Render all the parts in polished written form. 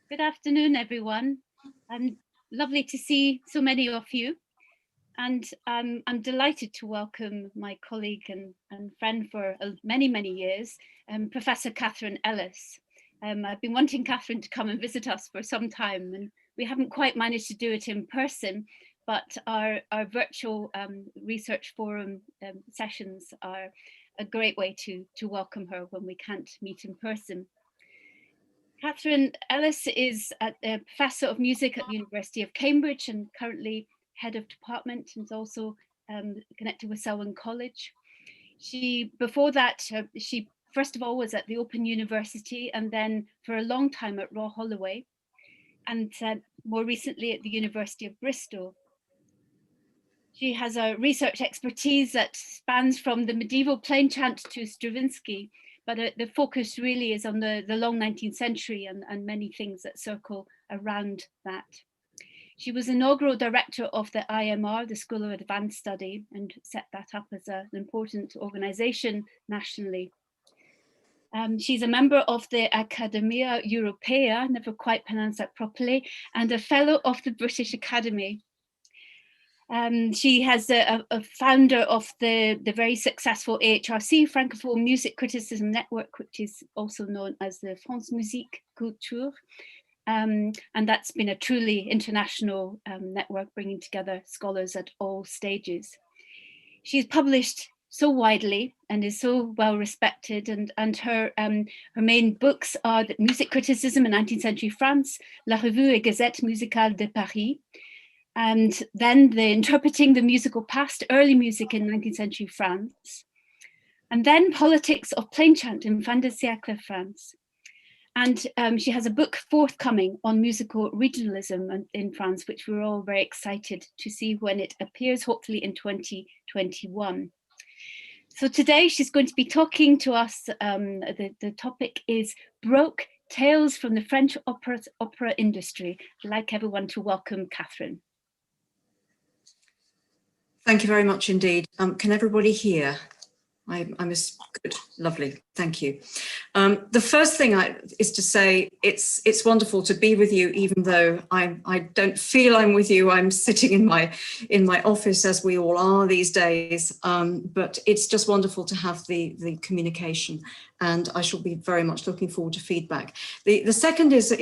Good afternoon, everyone. Lovely to see so many of you. And I'm delighted to welcome my colleague and friend for many, many years, Professor Katharine Ellis. I've been wanting Katharine to come and visit us for some time, and we haven't quite managed to do it in person, but our virtual research forum sessions are a great way to welcome her when we can't meet in person. Katharine Ellis is a professor of music at the University of Cambridge and currently head of department, and is also connected with Selwyn College. Before that, she first of all was at the Open University and then for a long time at Royal Holloway, and more recently at the University of Bristol. She has a research expertise that spans from the medieval plain chant to Stravinsky, but the focus really is on the long 19th century and many things that circle around that. She was inaugural director of the IMR, the School of Advanced Study, and set that up as an important organization nationally. She's a member of the Academia Europaea, never quite pronounced that properly, and a fellow of the British Academy. She has a founder of the very successful AHRC, Francophone Music Criticism Network, which is also known as the France Musique Culture. And that's been a truly international network bringing together scholars at all stages. She's published so widely and is so well respected, and her main books are the Music Criticism in 19th Century France, La Revue et Gazette Musicale de Paris, and then the Interpreting the Musical Past, Early Music in 19th Century France, and then Politics of Plain Chant in Fin de siècle France. And she has a book forthcoming on musical regionalism in France, which we're all very excited to see when it appears, hopefully in 2021. So today she's going to be talking to us. The topic is Broke Tales from the French opera industry. I'd like everyone to welcome Katharine. Thank you very much indeed. Can everybody hear? I'm good, lovely, thank you. The first thing is to say it's wonderful to be with you, even though I don't feel I'm with you. I'm sitting in my office, as we all are these days. But it's just wonderful to have the communication, and I shall be very much looking forward to feedback. The second is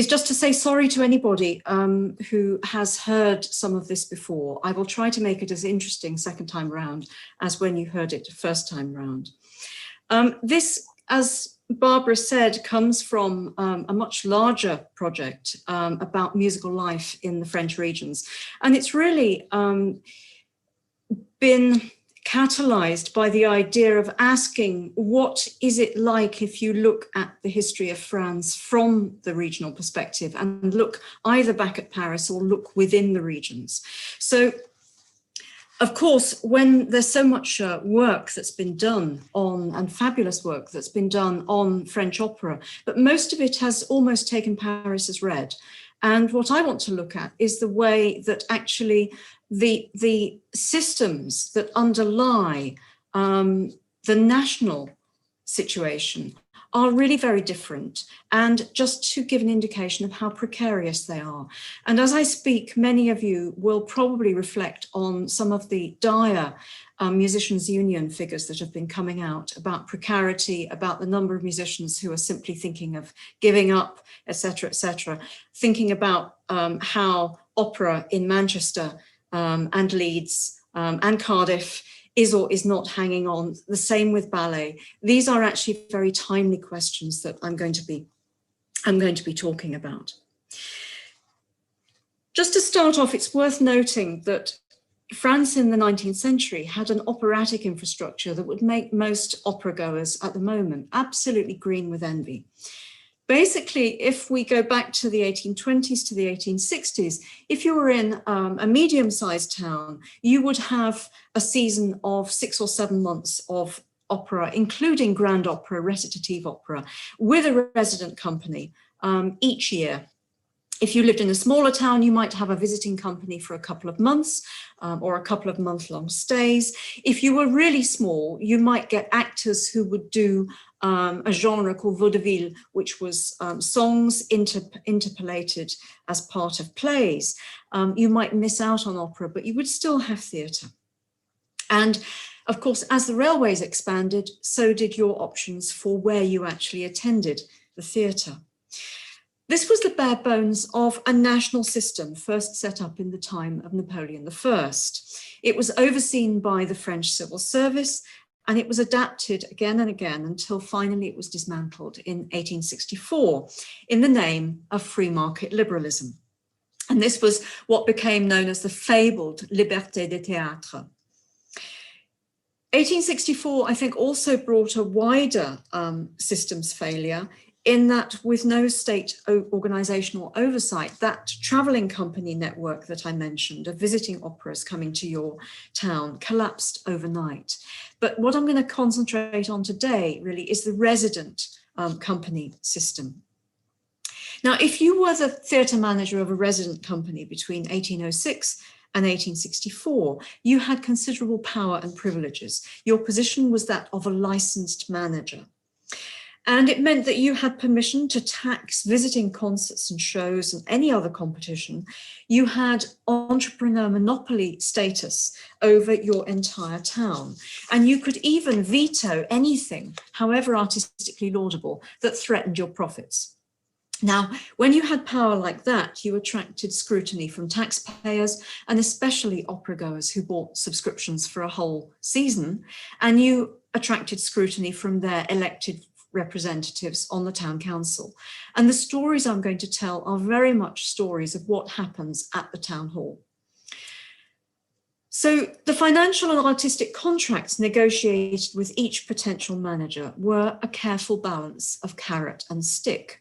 just to say sorry to anybody who has heard some of this before. I will try to make it as interesting second time round as when you heard it first time round. This, as Barbara said, comes from a much larger project about musical life in the French regions. And it's really been catalyzed by the idea of asking, what is it like if you look at the history of France from the regional perspective and look either back at Paris or look within the regions? So, of course, when there's so much work that's been done on, and fabulous work that's been done on French opera, but most of it has almost taken Paris as read. And what I want to look at is the way that actually the systems that underlie the national situation are really very different, and just to give an indication of how precarious they are. And as I speak, many of you will probably reflect on some of the dire musicians' union figures that have been coming out about precarity, about the number of musicians who are simply thinking of giving up, etc., thinking about how opera in Manchester and Leeds and Cardiff is or is not hanging on. The same with ballet. These are actually very timely questions that I'm going to be talking about. Just to start off, it's worth noting that France in the 19th century had an operatic infrastructure that would make most opera goers at the moment absolutely green with envy. Basically, if we go back to the 1820s to the 1860s, if you were in a medium-sized town, you would have a season of 6 or 7 months of opera, including grand opera, recitative opera, with a resident company each year. If you lived in a smaller town, you might have a visiting company for a couple of months or a couple of month-long stays. If you were really small, you might get actors who would do a genre called vaudeville, which was songs interpolated as part of plays. You might miss out on opera, but you would still have theatre. And of course, as the railways expanded, so did your options for where you actually attended the theatre. This was the bare bones of a national system first set up in the time of Napoleon I. It was overseen by the French civil service, and it was adapted again and again until finally it was dismantled in 1864 in the name of free market liberalism. And this was what became known as the fabled liberté des théâtres. 1864, I think, also brought a wider systems failure in that, with no state organizational oversight, that traveling company network that I mentioned of visiting operas coming to your town collapsed overnight. But what I'm going to concentrate on today really is the resident company system. Now, if you were the theatre manager of a resident company between 1806 and 1864, you had considerable power and privileges. Your position was that of a licensed manager. And it meant that you had permission to tax visiting concerts and shows and any other competition. You had entrepreneur monopoly status over your entire town. And you could even veto anything, however artistically laudable, that threatened your profits. Now, when you had power like that, you attracted scrutiny from taxpayers and especially opera goers who bought subscriptions for a whole season. And you attracted scrutiny from their elected representatives on the town council. And the stories I'm going to tell are very much stories of what happens at the town hall. So the financial and artistic contracts negotiated with each potential manager were a careful balance of carrot and stick.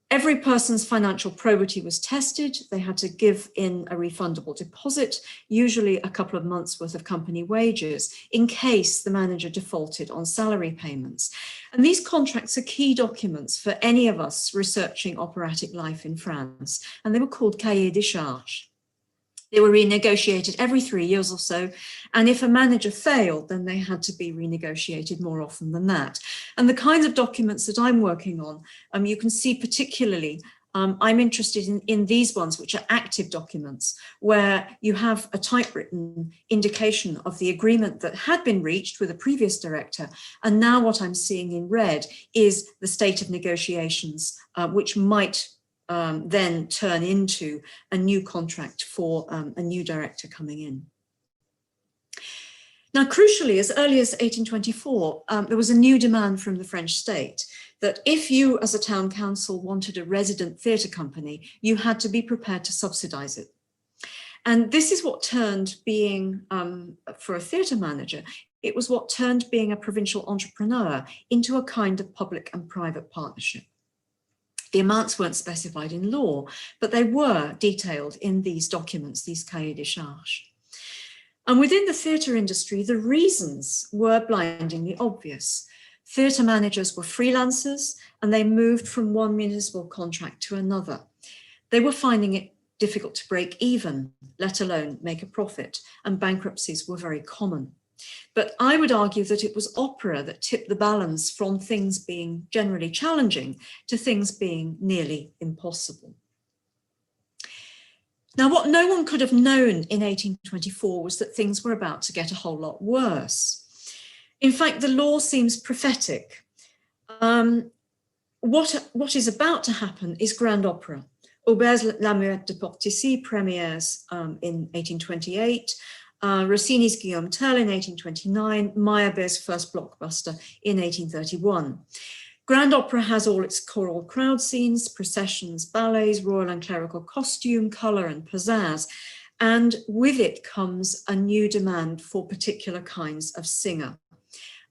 Every person's financial probity was tested. They had to give in a refundable deposit, usually a couple of months' worth of company wages, in case the manager defaulted on salary payments. And these contracts are key documents for any of us researching operatic life in France, and they were called Cahier des charges. They were renegotiated every 3 years or so, and if a manager failed, then they had to be renegotiated more often than that. And the kinds of documents that I'm working on, you can see particularly, I'm interested in these ones, which are active documents, where you have a typewritten indication of the agreement that had been reached with a previous director. And now what I'm seeing in red is the state of negotiations, which might then turn into a new contract for a new director coming in. Now, crucially, as early as 1824, there was a new demand from the French state that if you, as a town council, wanted a resident theatre company, you had to be prepared to subsidize it. And this is what turned being, for a theatre manager, it was what turned being a provincial entrepreneur into a kind of public and private partnership. The amounts weren't specified in law, but they were detailed in these documents, these cahiers des charges. And within the theatre industry, the reasons were blindingly obvious. Theatre managers were freelancers, and they moved from one municipal contract to another. They were finding it difficult to break even, let alone make a profit, and bankruptcies were very common. But I would argue that it was opera that tipped the balance from things being generally challenging to things being nearly impossible. Now, what no one could have known in 1824 was that things were about to get a whole lot worse. In fact, the law seems prophetic. What is about to happen is grand opera. Auber's La Muette de Portici premieres in 1828, Rossini's Guillaume Tell in 1829, Meyerbeer's first blockbuster in 1831. Grand opera has all its choral crowd scenes, processions, ballets, royal and clerical costume, colour and pizzazz, and with it comes a new demand for particular kinds of singer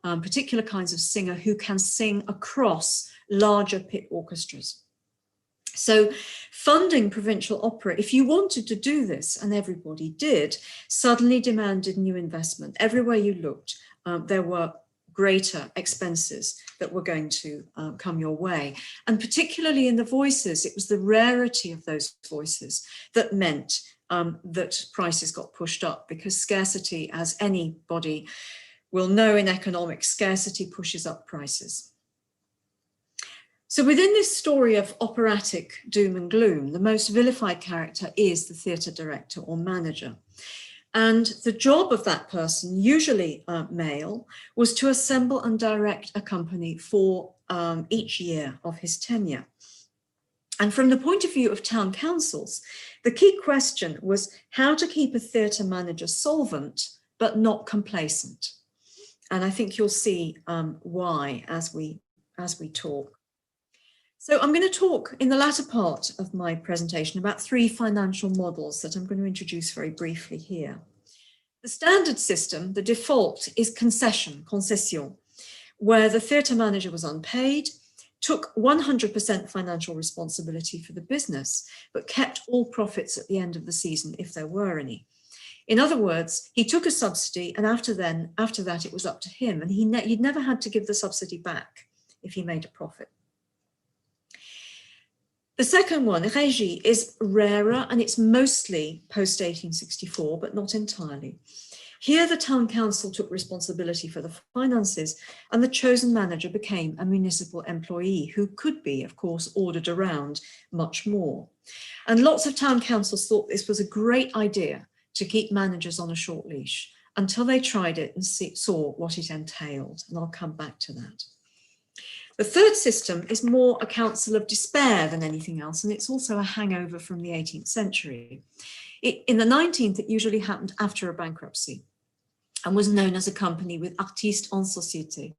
who can sing across larger pit orchestras. So funding provincial opera, if you wanted to do this, and everybody did, suddenly demanded new investment. Everywhere you looked, there were greater expenses that were going to come your way. And particularly in the voices, it was the rarity of those voices that meant that prices got pushed up, because scarcity, as anybody will know in economics, scarcity pushes up prices. So within this story of operatic doom and gloom, the most vilified character is the theatre director or manager. And the job of that person, usually male, was to assemble and direct a company for each year of his tenure. And from the point of view of town councils, the key question was how to keep a theatre manager solvent, but not complacent. And I think you'll see why as we talk. So I'm going to talk in the latter part of my presentation about three financial models that I'm going to introduce very briefly here. The standard system, the default, is concession, where the theatre manager was unpaid, took 100% financial responsibility for the business, but kept all profits at the end of the season if there were any. In other words, he took a subsidy, and after that it was up to him, and he'd never had to give the subsidy back if he made a profit. The second one, régie, is rarer, and it's mostly post-1864, but not entirely. Here, the town council took responsibility for the finances, and the chosen manager became a municipal employee who could be, of course, ordered around much more. And lots of town councils thought this was a great idea to keep managers on a short leash until they tried it and saw what it entailed, and I'll come back to that. The third system is more a council of despair than anything else, and it's also a hangover from the 18th century. In the 19th, it usually happened after a bankruptcy and was known as a company with artistes en société.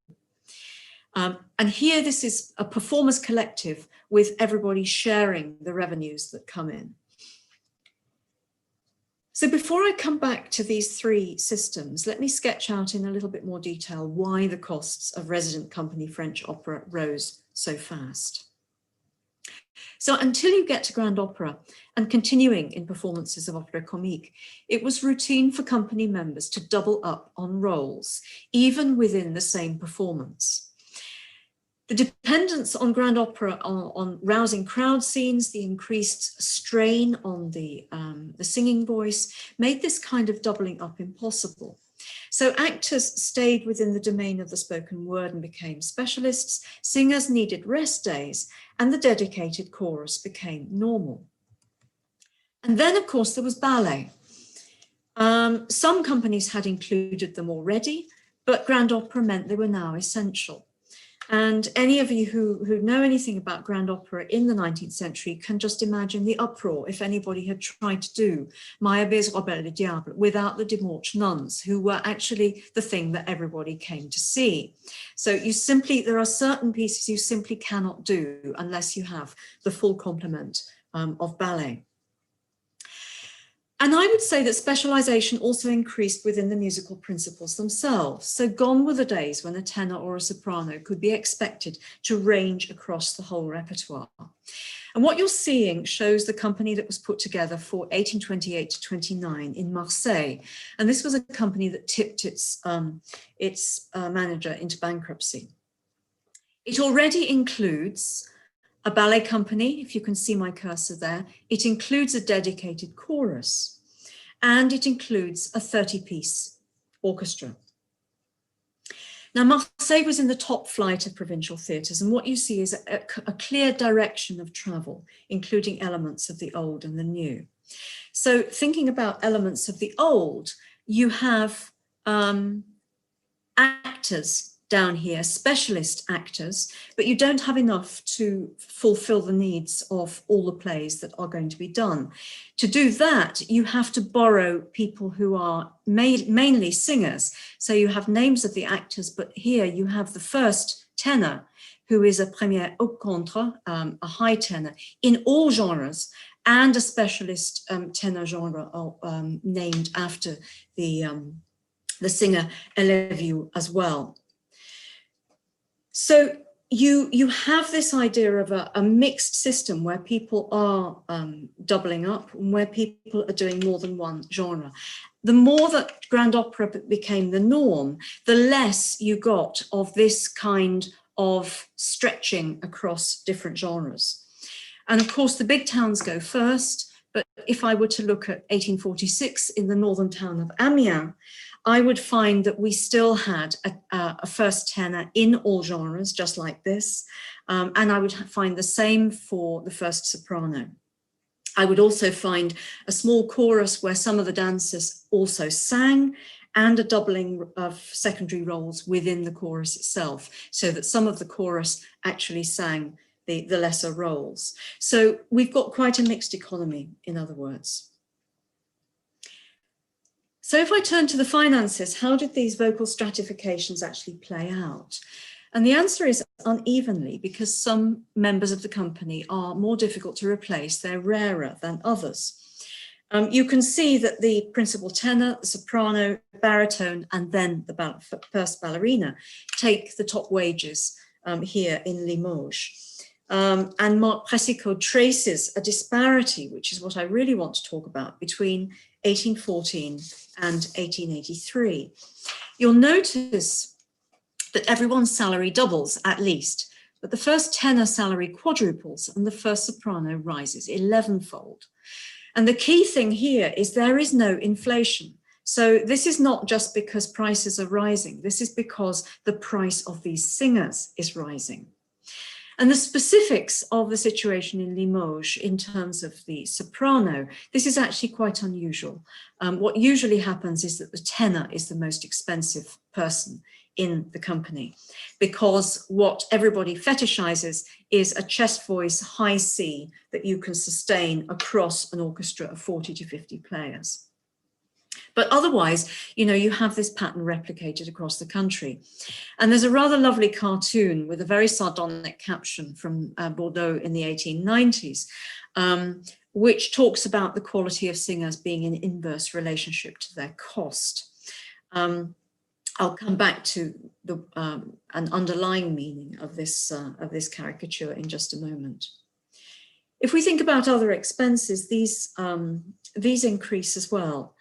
And here, this is a performers collective with everybody sharing the revenues that come in. So before I come back to these three systems, let me sketch out in a little bit more detail why the costs of resident company French opera rose so fast. So until you get to grand opera and continuing in performances of opera comique, it was routine for company members to double up on roles, even within the same performance. The dependence on grand opera on rousing crowd scenes, the increased strain on the singing voice made this kind of doubling up impossible. So actors stayed within the domain of the spoken word and became specialists, singers needed rest days, and the dedicated chorus became normal. And then, of course, there was ballet. Some companies had included them already, but grand opera meant they were now essential. And any of you who know anything about grand opera in the 19th century can just imagine the uproar if anybody had tried to do Meyerbeer's Robert-le-diable without the debauched nuns, who were actually the thing that everybody came to see. So there are certain pieces you simply cannot do unless you have the full complement of ballet. And I would say that specialization also increased within the musical principles themselves. So gone were the days when a tenor or a soprano could be expected to range across the whole repertoire. And what you're seeing shows the company that was put together for 1828 to 29 in Marseille. And this was a company that tipped its manager into bankruptcy. It already includes a ballet company, if you can see my cursor there. It includes a dedicated chorus, and it includes a 30-piece orchestra. Now, Marseille was in the top flight of provincial theatres, and what you see is a clear direction of travel, including elements of the old and the new. So thinking about elements of the old, you have actors down here, specialist actors, but you don't have enough to fulfill the needs of all the plays that are going to be done. To do that, you have to borrow people who are mainly singers. So you have names of the actors, but here you have the first tenor, who is a premier haut contre, a high tenor in all genres, and a specialist tenor genre named after the singer Halévy as well. So you have this idea of a mixed system where people are doubling up and where people are doing more than one genre. The more that grand opera became the norm, the less you got of this kind of stretching across different genres. And of course, the big towns go first. But if I were to look at 1846 in the northern town of Amiens, I would find that we still had a first tenor in all genres, just like this. And I would find the same for the first soprano. I would also find a small chorus where some of the dancers also sang, and a doubling of secondary roles within the chorus itself, so that some of the chorus actually sang the lesser roles. So we've got quite a mixed economy, in other words. So if I turn to the finances, how did these vocal stratifications actually play out? And the answer is unevenly, because some members of the company are more difficult to replace, they're rarer than others. You can see that the principal tenor, the soprano, baritone, and then the first ballerina take the top wages here in Limoges. And Bou Précicaud traces a disparity, which is what I really want to talk about, between 1814 and 1883. You'll notice that everyone's salary doubles at least, but the first tenor salary quadruples and the first soprano rises 11-fold. And the key thing here is there is no inflation. So this is not just because prices are rising, this is because the price of these singers is rising. And the specifics of the situation in Limoges in terms of the soprano, this is actually quite unusual. What usually happens is that the tenor is the most expensive person in the company, because what everybody fetishizes is a chest voice high C that you can sustain across an orchestra of 40 to 50 players. But otherwise, you have this pattern replicated across the country. And there's a rather lovely cartoon with a very sardonic caption from Bordeaux in the 1890s, which talks about the quality of singers being in inverse relationship to their cost. I'll come back to an underlying meaning of this caricature in just a moment. If we think about other expenses, these increase as well.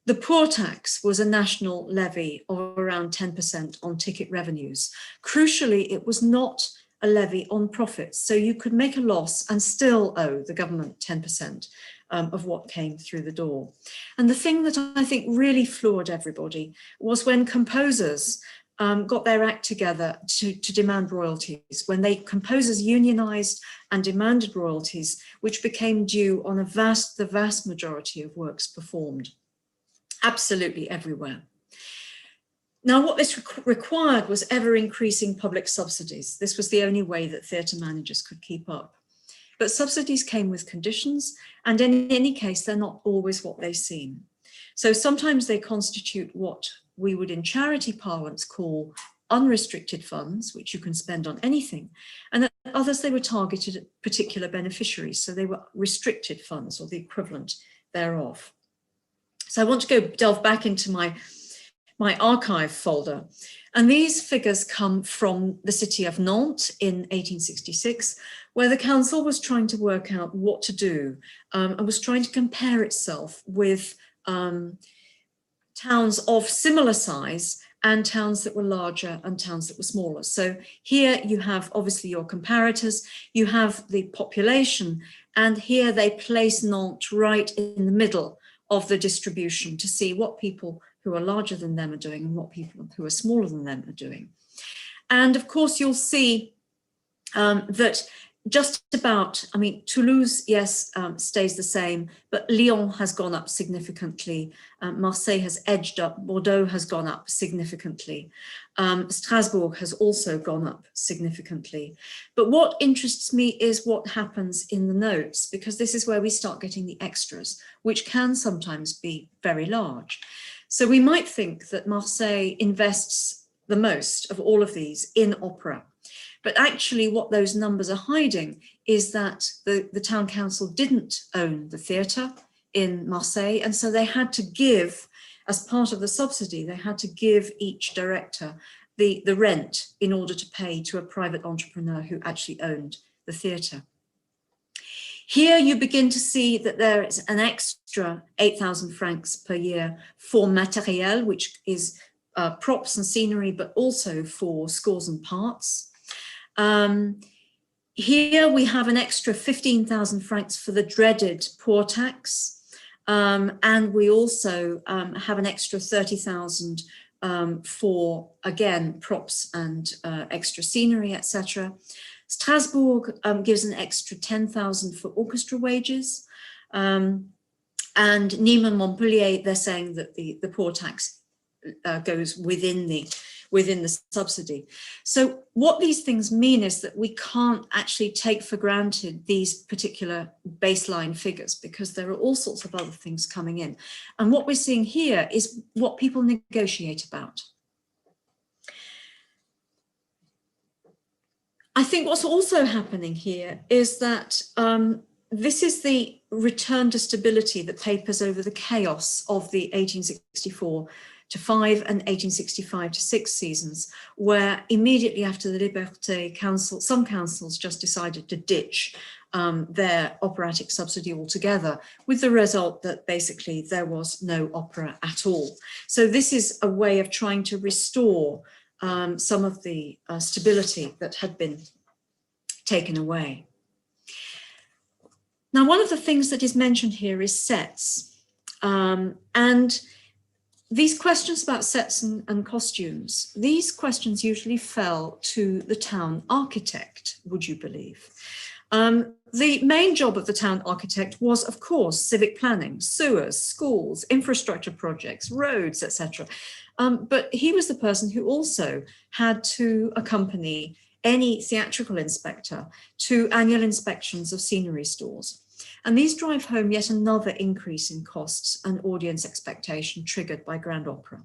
The poor tax was a national levy of around 10% on ticket revenues. Crucially, it was not a levy on profits, so you could make a loss and still owe the government 10% of what came through the door. And the thing that I think really floored everybody was when composers got their act together to demand royalties, when composers unionized and demanded royalties, which became due on the vast majority of works performed. Absolutely everywhere. Now, what this required was ever-increasing public subsidies. This was the only way that theatre managers could keep up. But subsidies came with conditions, and in any case, they're not always what they seem. So sometimes they constitute what we would in charity parlance call unrestricted funds, which you can spend on anything, and at others they were targeted at particular beneficiaries, so they were restricted funds or the equivalent thereof. So I want to go delve back into my archive folder. And these figures come from the city of Nantes in 1866, where the council was trying to work out what to do and was trying to compare itself with towns of similar size and towns that were larger and towns that were smaller. So here you have obviously your comparators, you have the population, and here they place Nantes right in the middle of the distribution to see what people who are larger than them are doing and what people who are smaller than them are doing. And of course, you'll see that just about, Toulouse, yes, stays the same, but Lyon has gone up significantly. Marseille has edged up, Bordeaux has gone up significantly. Strasbourg has also gone up significantly. But what interests me is what happens in the notes, because this is where we start getting the extras, which can sometimes be very large. So we might think that Marseille invests the most of all of these in opera. But actually what those numbers are hiding is that the town council didn't own the theatre in Marseille. And so they had to give, as part of the subsidy, they had to give each director the rent in order to pay to a private entrepreneur who actually owned the theatre. Here you begin to see that there is an extra 8,000 francs per year for matériel, which is props and scenery, but also for scores and parts. Here we have an extra 15,000 francs for the dreaded poor tax. And we also have an extra 30,000 for, again, props and extra scenery, etc. Strasbourg gives an extra 10,000 for orchestra wages. And Nîmes and Montpellier, they're saying that the poor tax goes within the subsidy. So what these things mean is that we can't actually take for granted these particular baseline figures, because there are all sorts of other things coming in. And what we're seeing here is what people negotiate about. I think what's also happening here is that this is the return to stability that papers over the chaos of the 1864 to 5 and 1865 to 6 seasons, where immediately after the Liberté Council, some councils just decided to ditch their operatic subsidy altogether, with the result that basically there was no opera at all. So this is a way of trying to restore some of the stability that had been taken away. Now, one of the things that is mentioned here is sets. And these questions about sets and costumes, these questions usually fell to the town architect, would you believe? The main job of the town architect was, of course, civic planning, sewers, schools, infrastructure projects, roads, etc. But he was the person who also had to accompany any theatrical inspector to annual inspections of scenery stores. And these drive home yet another increase in costs and audience expectation triggered by Grand Opera.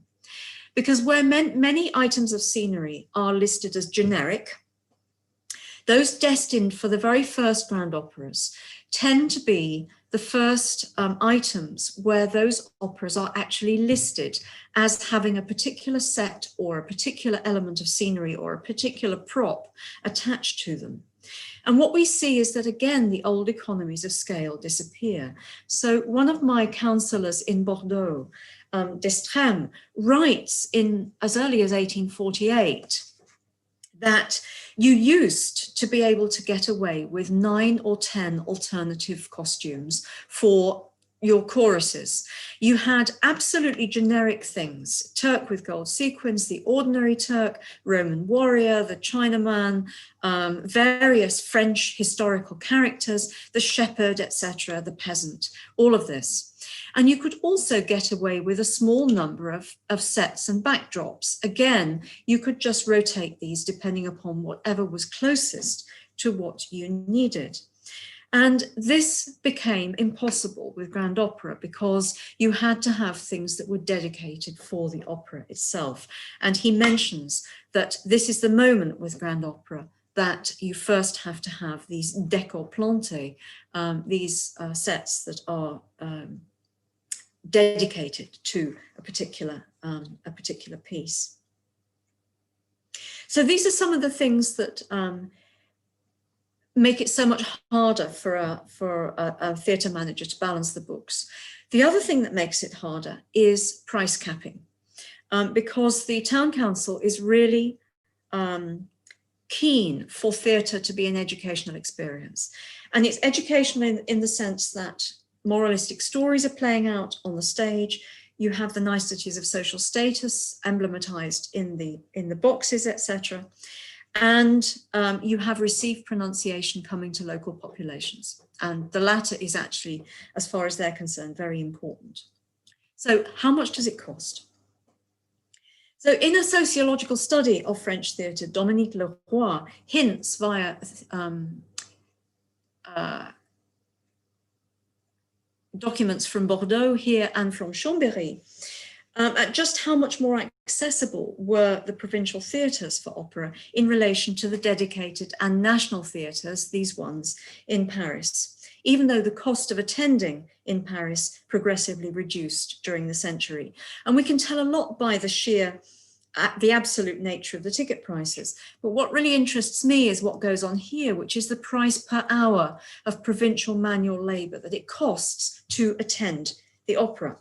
Because where many items of scenery are listed as generic, those destined for the very first Grand Operas tend to be the first items where those operas are actually listed as having a particular set or a particular element of scenery or a particular prop attached to them. And what we see is that, again, the old economies of scale disappear. So one of my councillors in Bordeaux, Destrem, writes in as early as 1848 that you used to be able to get away with 9 or 10 alternative costumes for your choruses. You had absolutely generic things: Turk with gold sequins, the ordinary Turk, Roman warrior, the Chinaman, various French historical characters, the shepherd, etc., the peasant, all of this. And you could also get away with a small number of sets and backdrops. Again, you could just rotate these depending upon whatever was closest to what you needed. And this became impossible with Grand Opera because you had to have things that were dedicated for the opera itself. And he mentions that this is the moment with Grand Opera that you first have to have these décors plantés, these sets that are dedicated to a particular piece. So these are some of the things that make it so much harder for a theatre manager to balance the books. The other thing that makes it harder is price capping, because the town council is really keen for theatre to be an educational experience. And it's educational in the sense that moralistic stories are playing out on the stage. You have the niceties of social status emblematized in the boxes, etc. And you have received pronunciation coming to local populations. And the latter is actually, as far as they're concerned, very important. So how much does it cost? So in a sociological study of French theatre, Dominique Leroy hints via documents from Bordeaux here and from Chambéry at just how much more accessible were the provincial theatres for opera in relation to the dedicated and national theatres, these ones in Paris, even though the cost of attending in Paris progressively reduced during the century. And we can tell a lot by the sheer the absolute nature of the ticket prices. But what really interests me is what goes on here, which is the price per hour of provincial manual labour that it costs to attend the opera.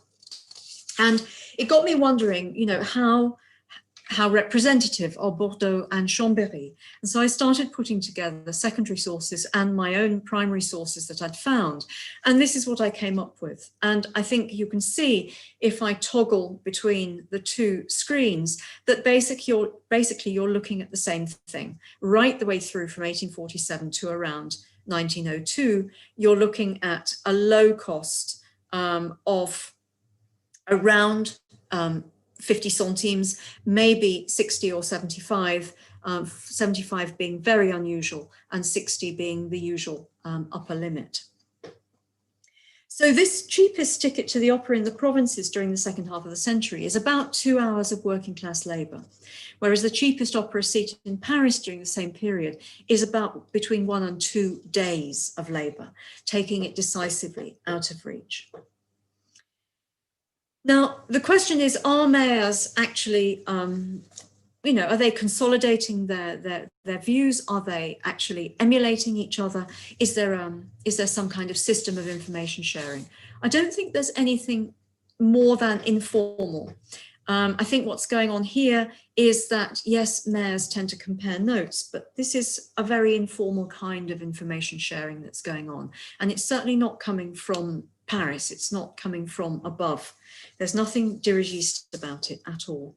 And it got me wondering, you know, how representative are Bordeaux and Chambéry. And so I started putting together secondary sources and my own primary sources that I'd found. And this is what I came up with. And I think you can see, if I toggle between the two screens, that basically you're looking at the same thing right the way through from 1847 to around 1902. You're looking at a low cost of around 50 centimes, maybe 60 or 75, 75 being very unusual and 60 being the usual upper limit. So this cheapest ticket to the opera in the provinces during the second half of the century is about 2 hours of working class labour, whereas the cheapest opera seat in Paris during the same period is about between 1 and 2 days of labour, taking it decisively out of reach. Now, the question is, are mayors actually, you know, are they consolidating their views? Are they actually emulating each other? Is there some kind of system of information sharing? I don't think there's anything more than informal. I think what's going on here is that, yes, mayors tend to compare notes, but this is a very informal kind of information sharing that's going on. And it's certainly not coming from Paris. It's not coming from above. There's nothing dirigiste about it at all.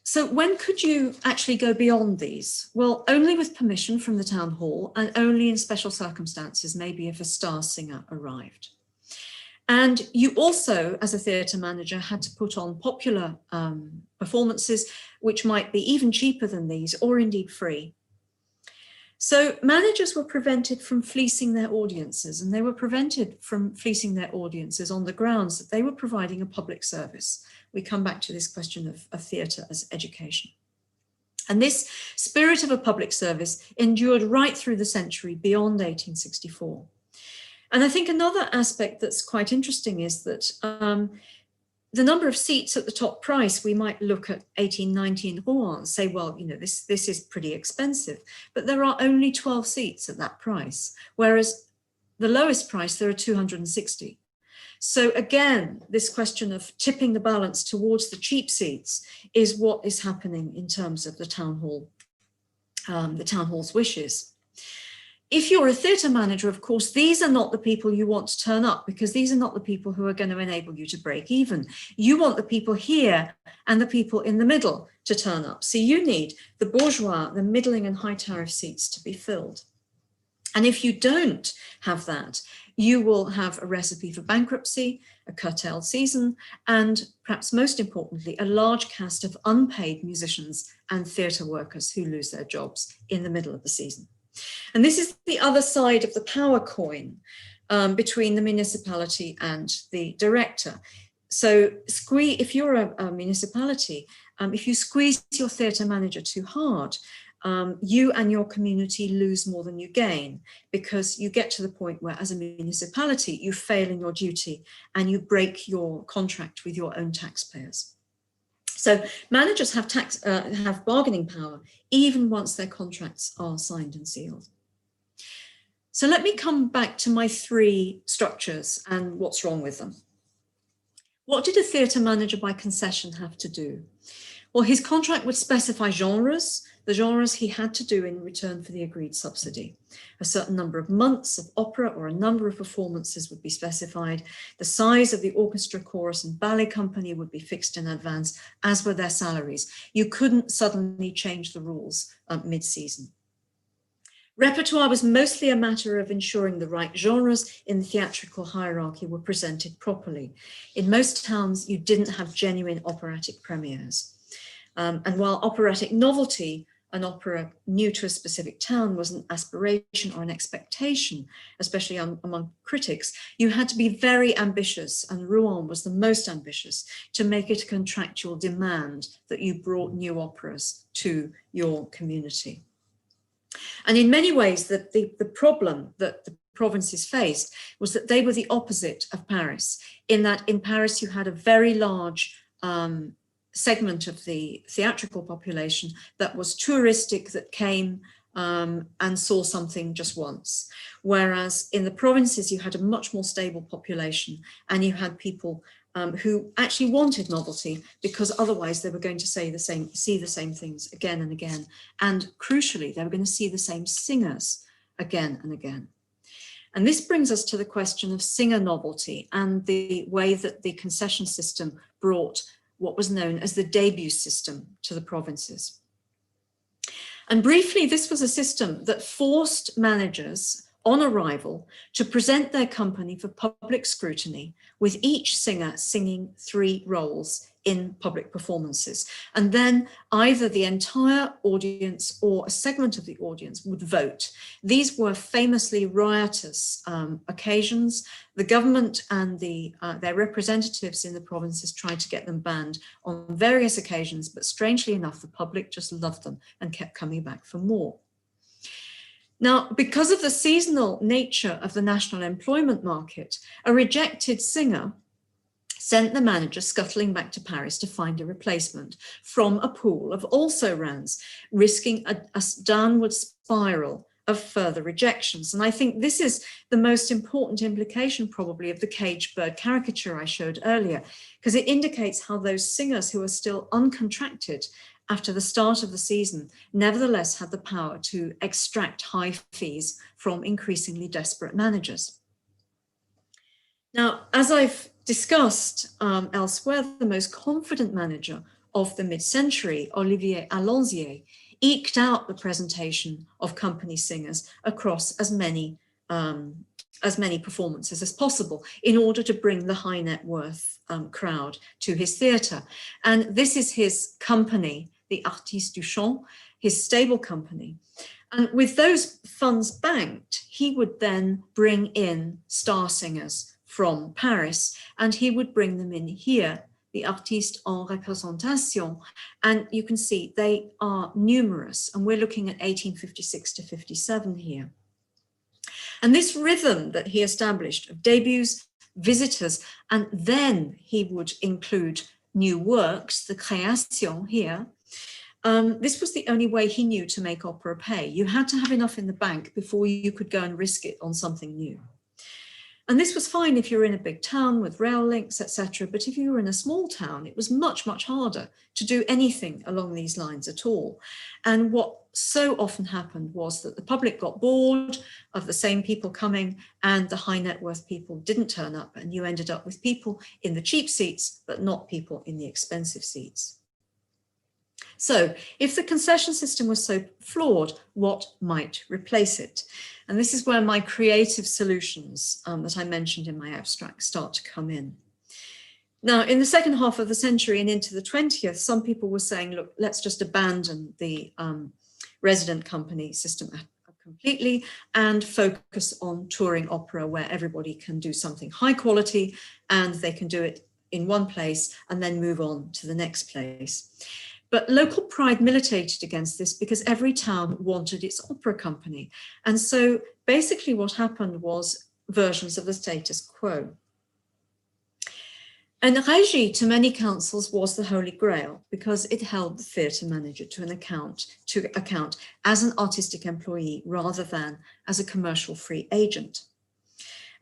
So when could you actually go beyond these? Well, only with permission from the town hall and only in special circumstances, maybe if a star singer arrived. And you also, as a theatre manager, had to put on popular performances, which might be even cheaper than these or indeed free. So managers were prevented from fleecing their audiences, and they were prevented from fleecing their audiences on the grounds that they were providing a public service. We come back to this question of theatre as education. And this spirit of a public service endured right through the century beyond 1864. And I think another aspect that's quite interesting is that the number of seats at the top price, we might look at 1890 in Rouen and say, well, you know, this is pretty expensive, but there are only 12 seats at that price, whereas the lowest price, there are 260. So again, this question of tipping the balance towards the cheap seats is what is happening in terms of the town hall's wishes. If you're a theatre manager, of course, these are not the people you want to turn up, because these are not the people who are going to enable you to break even. You want the people here and the people in the middle to turn up. So you need the bourgeois, the middling and high tariff seats to be filled. And if you don't have that, you will have a recipe for bankruptcy, a curtailed season, and perhaps most importantly, a large cast of unpaid musicians and theatre workers who lose their jobs in the middle of the season. And this is the other side of the power coin between the municipality and the director. So if you're a municipality, if you squeeze your theatre manager too hard, you and your community lose more than you gain, because you get to the point where, as a municipality, you fail in your duty and you break your contract with your own taxpayers. So managers have bargaining power even once their contracts are signed and sealed. So let me come back to my 3 structures and what's wrong with them. What did a theatre manager by concession have to do? Well, his contract would specify genres, the genres he had to do in return for the agreed subsidy. A certain number of months of opera or a number of performances would be specified. The size of the orchestra, chorus and ballet company would be fixed in advance, as were their salaries. You couldn't suddenly change the rules mid-season. Repertoire was mostly a matter of ensuring the right genres in the theatrical hierarchy were presented properly. In most towns, you didn't have genuine operatic premieres. And while operatic novelty, an opera new to a specific town, was an aspiration or an expectation, especially among critics, you had to be very ambitious, and Rouen was the most ambitious, to make it a contractual demand that you brought new operas to your community. And in many ways, the problem that the provinces faced was that they were the opposite of Paris, in that in Paris you had a very large segment of the theatrical population that was touristic, that came and saw something just once. Whereas in the provinces, you had a much more stable population, and you had people who actually wanted novelty, because otherwise they were going to see the same things again and again. And crucially, they were going to see the same singers again and again. And this brings us to the question of singer novelty and the way that the concession system brought what was known as the debut system to the provinces. And briefly, this was a system that forced managers on arrival to present their company for public scrutiny, with each singer singing 3 roles in public performances. And then either the entire audience or a segment of the audience would vote. These were famously riotous occasions. The government and their representatives in the provinces tried to get them banned on various occasions, but strangely enough, the public just loved them and kept coming back for more. Now, because of the seasonal nature of the national employment market, a rejected singer sent the manager scuttling back to Paris to find a replacement from a pool of also-rans, risking a downward spiral of further rejections. And I think this is the most important implication probably of the caged bird caricature I showed earlier, because it indicates how those singers who are still uncontracted after the start of the season nevertheless had the power to extract high fees from increasingly desperate managers. Now, as I've discussed elsewhere, the most confident manager of the mid-century, Olivier Allenzier, eked out the presentation of company singers across as many performances as possible in order to bring the high net worth crowd to his theatre. And this is his company, the Artistes du Chant, his stable company. And with those funds banked, he would then bring in star singers from Paris, and he would bring them in here, the artistes en représentation. And you can see they are numerous, and we're looking at 1856 to 57 here. And this rhythm that he established of debuts, visitors, and then he would include new works, the création here. This was the only way he knew to make opera pay. You had to have enough in the bank before you could go and risk it on something new. And this was fine if you were in a big town with rail links, etc. But if you were in a small town, it was much, much harder to do anything along these lines at all. And what so often happened was that the public got bored of the same people coming, and the high net worth people didn't turn up, and you ended up with people in the cheap seats, but not people in the expensive seats. So if the concession system was so flawed, what might replace it? And this is where my creative solutions that I mentioned in my abstract start to come in. Now, in the second half of the century and into the 20th, some people were saying, look, let's just abandon the resident company system completely and focus on touring opera, where everybody can do something high quality and they can do it in one place and then move on to the next place. But local pride militated against this because every town wanted its opera company. And so basically what happened was versions of the status quo. And régie to many councils was the Holy Grail because it held the theatre manager to account as an artistic employee rather than as a commercial free agent.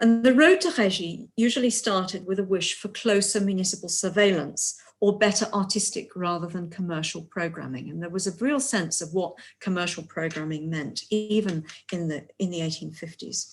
And the road to régie usually started with a wish for closer municipal surveillance or better artistic rather than commercial programming. And there was a real sense of what commercial programming meant, even in the 1850s.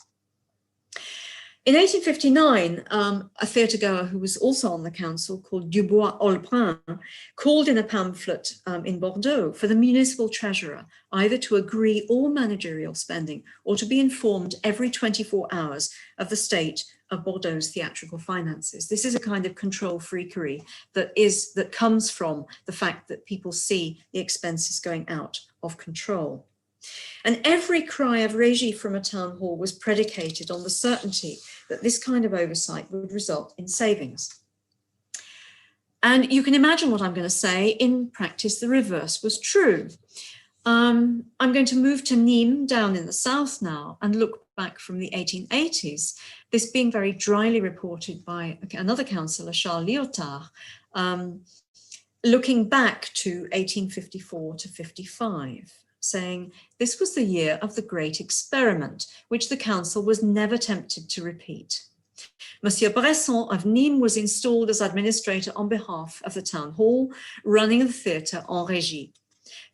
In 1859, a theatregoer who was also on the council called Dubois-Olbrin called in a pamphlet in Bordeaux for the municipal treasurer either to agree all managerial spending or to be informed every 24 hours of the state of Bordeaux's theatrical finances. This is a kind of control freakery that comes from the fact that people see the expenses going out of control. And every cry of régie from a town hall was predicated on the certainty that this kind of oversight would result in savings. And you can imagine what I'm going to say. In practice, the reverse was true. I'm going to move to Nîmes down in the south now and look back from the 1880s, this being very dryly reported by another councillor, Charles Lyotard, looking back to 1854 to 55, saying this was the year of the great experiment, which the council was never tempted to repeat. Monsieur Bresson of Nîmes was installed as administrator on behalf of the town hall, running the theatre en régie.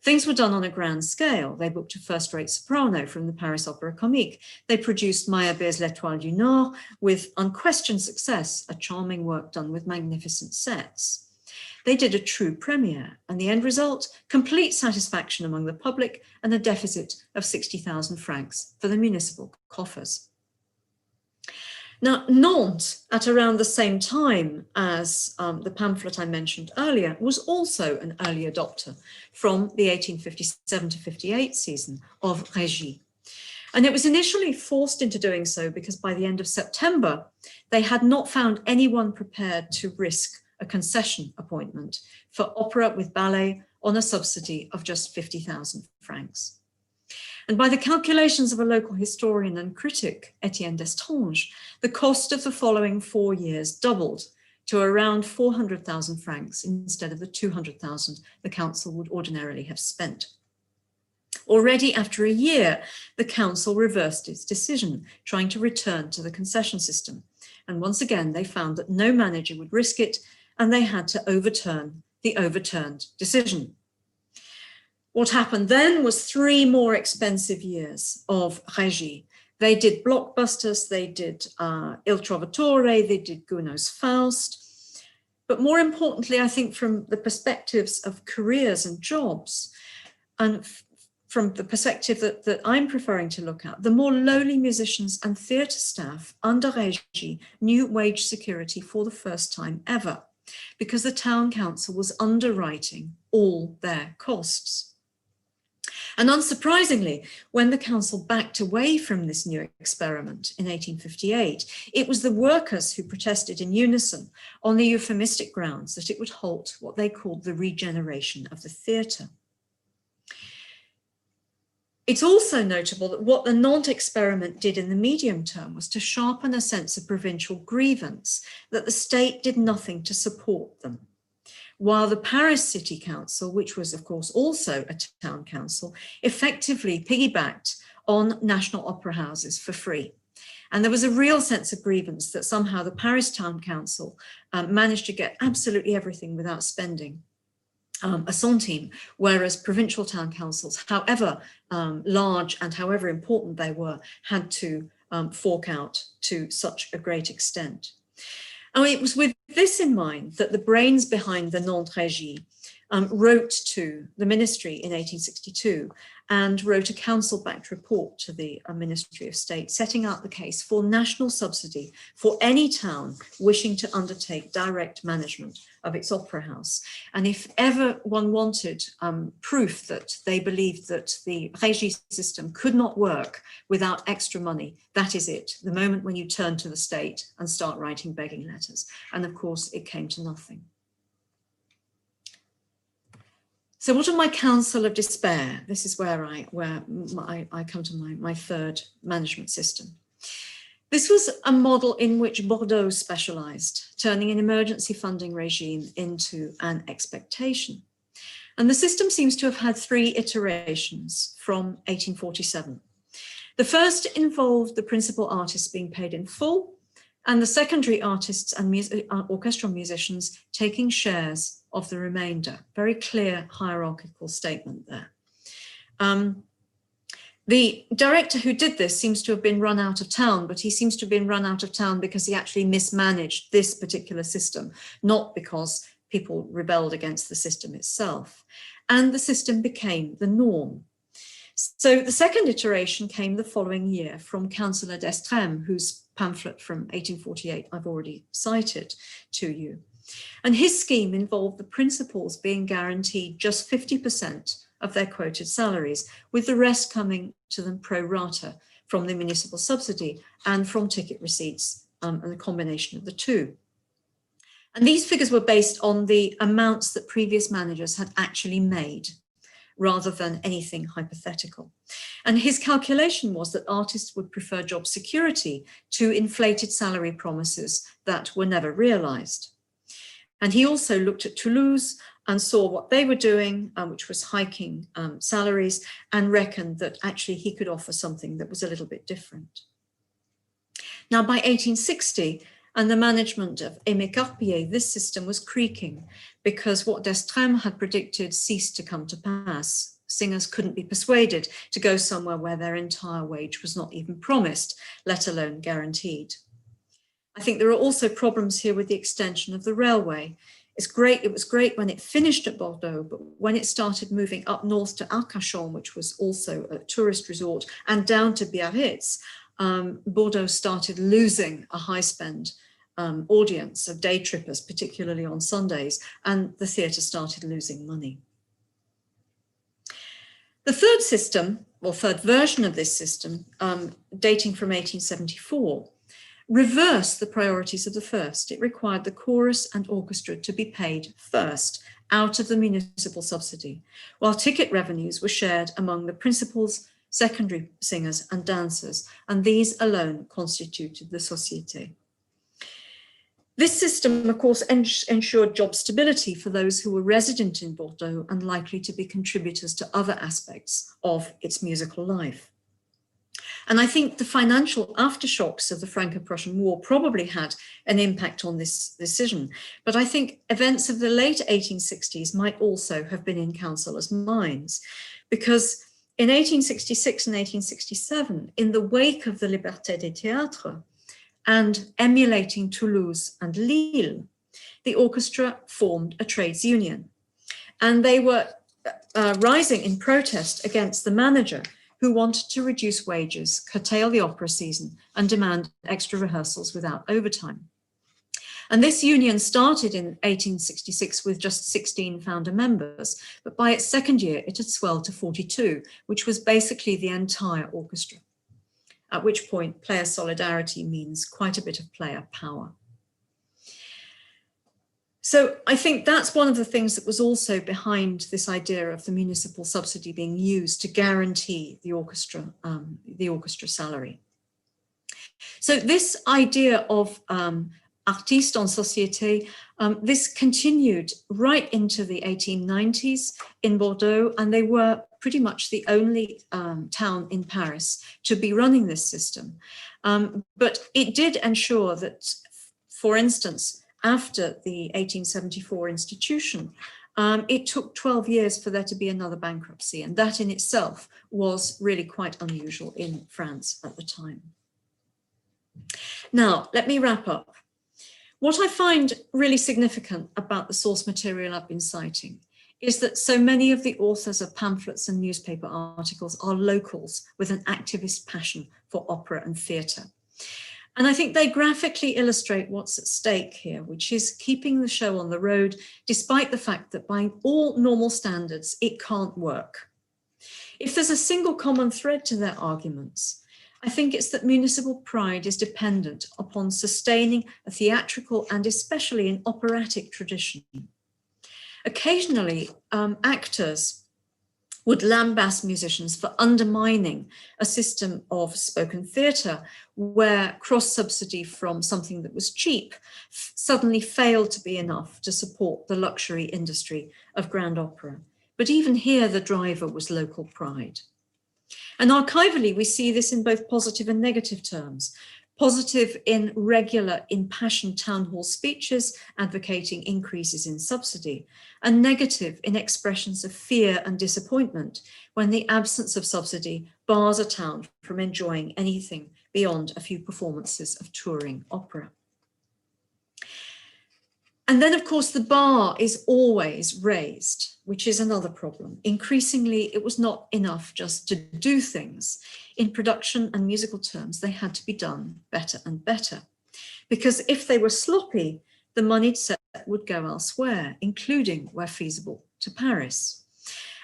Things were done on a grand scale. They booked a first-rate soprano from the Paris Opera Comique. They produced Meyerbeer's L'Étoile du Nord with unquestioned success, a charming work done with magnificent sets. They did a true premiere, and the end result, complete satisfaction among the public and a deficit of 60,000 francs for the municipal coffers. Now, Nantes, at around the same time as the pamphlet I mentioned earlier, was also an early adopter from the 1857 to 58 season of Régie. And it was initially forced into doing so because by the end of September, they had not found anyone prepared to risk a concession appointment for opera with ballet on a subsidy of just 50,000 francs. And by the calculations of a local historian and critic, Etienne d'Estrange, the cost of the following 4 years doubled to around 400,000 francs instead of the 200,000 the council would ordinarily have spent. Already after a year, the council reversed its decision, trying to return to the concession system. And once again, they found that no manager would risk it, and they had to overturn the overturned decision. What happened then was 3 more expensive years of Régie. They did blockbusters, they did Il Trovatore, they did Gounod's Faust. But more importantly, I think from the perspectives of careers and jobs, and from the perspective that I'm preferring to look at, the more lowly musicians and theatre staff under Régie knew wage security for the first time ever, because the town council was underwriting all their costs. And unsurprisingly, when the council backed away from this new experiment in 1858, it was the workers who protested in unison on the euphemistic grounds that it would halt what they called the regeneration of the theatre. It's also notable that what the Nantes experiment did in the medium term was to sharpen a sense of provincial grievance, that the state did nothing to support them. While the Paris City Council, which was of course also a town council, effectively piggybacked on national opera houses for free. And there was a real sense of grievance that somehow the Paris Town Council managed to get absolutely everything without spending a centime, whereas provincial town councils, however large and however important they were, had to fork out to such a great extent. And it was with this in mind that the brains behind the Nantes Régie wrote to the ministry in 1862 and wrote a council-backed report to the Ministry of State, setting out the case for national subsidy for any town wishing to undertake direct management of its opera house. And if ever one wanted proof that they believed that the Régie system could not work without extra money, that is it, the moment when you turn to the state and start writing begging letters. And of course, it came to nothing. So what of my counsel of despair? This is where I come to my third management system. This was a model in which Bordeaux specialized, turning an emergency funding regime into an expectation. And the system seems to have had 3 iterations from 1847. The first involved the principal artists being paid in full, and the secondary artists and orchestral musicians taking shares of the remainder. Very clear hierarchical statement there. The director who did this seems to have been run out of town, but he seems to have been run out of town because he actually mismanaged this particular system, not because people rebelled against the system itself. And the system became the norm. So the second iteration came the following year from Councillor d'Estrêmes, whose pamphlet from 1848 I've already cited to you. And his scheme involved the principals being guaranteed just 50% of their quoted salaries, with the rest coming to them pro rata from the municipal subsidy and from ticket receipts, and a combination of the two. And these figures were based on the amounts that previous managers had actually made, rather than anything hypothetical. And his calculation was that artists would prefer job security to inflated salary promises that were never realized. And he also looked at Toulouse and saw what they were doing, which was hiking salaries, and reckoned that actually he could offer something that was a little bit different. Now, by 1860, and the management of Aimé Carpier, this system was creaking because what Destrem had predicted ceased to come to pass. Singers couldn't be persuaded to go somewhere where their entire wage was not even promised, let alone guaranteed. I think there are also problems here with the extension of the railway. It was great when it finished at Bordeaux, but when it started moving up north to Arcachon, which was also a tourist resort, and down to Biarritz, Bordeaux started losing a high-spend audience of day trippers, particularly on Sundays, and the theatre started losing money. The third system, or third version of this system, dating from 1874, reversed the priorities of the first. It required the chorus and orchestra to be paid first out of the municipal subsidy, while ticket revenues were shared among the principals, secondary singers and dancers, and these alone constituted the société. This system, of course, ensured job stability for those who were resident in Bordeaux and likely to be contributors to other aspects of its musical life. And I think the financial aftershocks of the Franco-Prussian War probably had an impact on this decision. But I think events of the late 1860s might also have been in councillors' minds, because in 1866 and 1867, in the wake of the Liberté des Théâtres and emulating Toulouse and Lille, the orchestra formed a trades union. And they were rising in protest against the manager, who wanted to reduce wages, curtail the opera season, and demand extra rehearsals without overtime. And this union started in 1866 with just 16 founder members, but by its second year, it had swelled to 42, which was basically the entire orchestra, at which point player solidarity means quite a bit of player power. So I think that's one of the things that was also behind this idea of the municipal subsidy being used to guarantee the orchestra salary. So this idea of artiste en société, this continued right into the 1890s in Bordeaux, and they were pretty much the only town in Paris to be running this system. But it did ensure that, for instance, after the 1874 institution, it took 12 years for there to be another bankruptcy, and that in itself was really quite unusual in France at the time. Now, let me wrap up. What I find really significant about the source material I've been citing is that so many of the authors of pamphlets and newspaper articles are locals with an activist passion for opera and theatre. And I think they graphically illustrate what's at stake here, which is keeping the show on the road, despite the fact that by all normal standards, it can't work. If there's a single common thread to their arguments, I think it's that municipal pride is dependent upon sustaining a theatrical and especially an operatic tradition. Occasionally, actors would lambast musicians for undermining a system of spoken theatre where cross-subsidy from something that was cheap suddenly failed to be enough to support the luxury industry of grand opera. But even here, the driver was local pride. And archivally, we see this in both positive and negative terms. Positive in regular, impassioned town hall speeches advocating increases in subsidy, and negative in expressions of fear and disappointment when the absence of subsidy bars a town from enjoying anything beyond a few performances of touring opera. And then, of course, the bar is always raised, which is another problem. Increasingly, it was not enough just to do things. In production and musical terms, they had to be done better and better. Because if they were sloppy, the moneyed set would go elsewhere, including, where feasible, to Paris.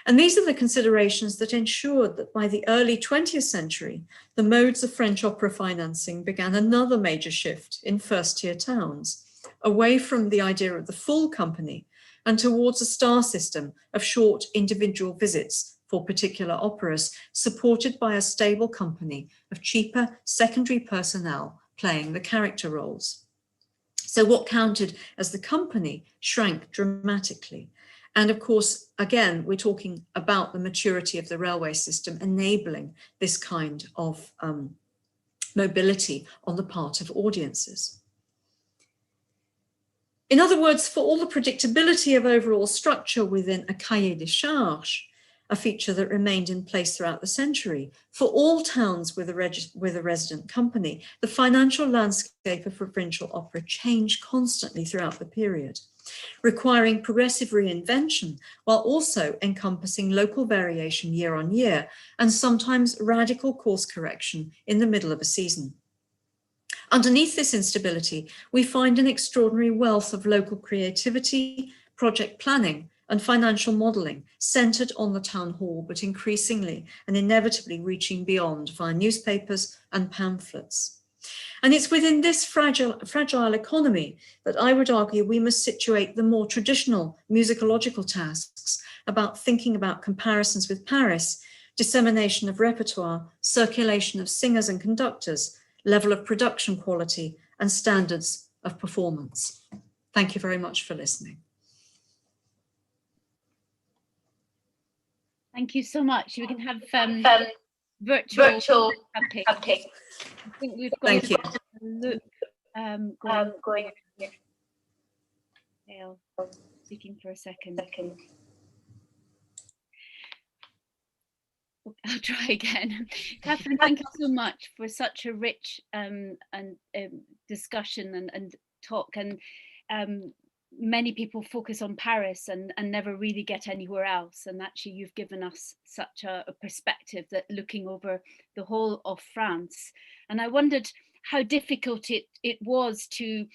And these are the considerations that ensured that by the early 20th century, the modes of French opera financing began another major shift in first-tier towns, away from the idea of the full company and towards a star system of short individual visits for particular operas, supported by a stable company of cheaper secondary personnel playing the character roles. So what counted as the company shrank dramatically. And of course, again, we're talking about the maturity of the railway system enabling this kind of mobility on the part of audiences. In other words, for all the predictability of overall structure within a cahier des charges, a feature that remained in place throughout the century, for all towns with a resident company, the financial landscape of provincial opera changed constantly throughout the period, requiring progressive reinvention while also encompassing local variation year on year and sometimes radical course correction in the middle of a season. Underneath this instability, we find an extraordinary wealth of local creativity, project planning, and financial modelling centred on the town hall, but increasingly and inevitably reaching beyond via newspapers and pamphlets. And it's within this fragile economy that I would argue we must situate the more traditional musicological tasks about thinking about comparisons with Paris, dissemination of repertoire, circulation of singers and conductors, level of production quality, and standards of performance. Thank you very much for listening. Thank you so much. We can have virtual cupcake. I think we've got Thank you. Look going here. I'll speaking for a second. I'll try again. Katharine, thank you so much for such a rich discussion and talk. And many people focus on Paris and never really get anywhere else. And actually, you've given us such a perspective that looking over the whole of France. And I wondered how difficult it was to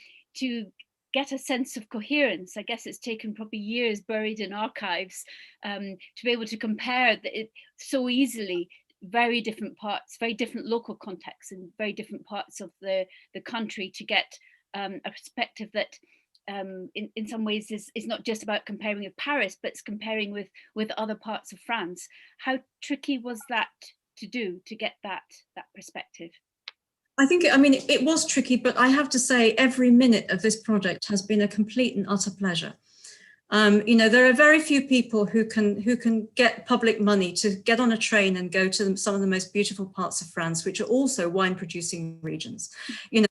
get a sense of coherence. I guess it's taken probably years buried in archives to be able to compare it so easily, very different parts, very different local contexts and very different parts of the country to get a perspective that in some ways is not just about comparing with Paris, but it's comparing with other parts of France. How tricky was that to do, to get that perspective? I think, it was tricky, but I have to say every minute of this project has been a complete and utter pleasure. There are very few people who can get public money to get on a train and go to some of the most beautiful parts of France, which are also wine producing regions.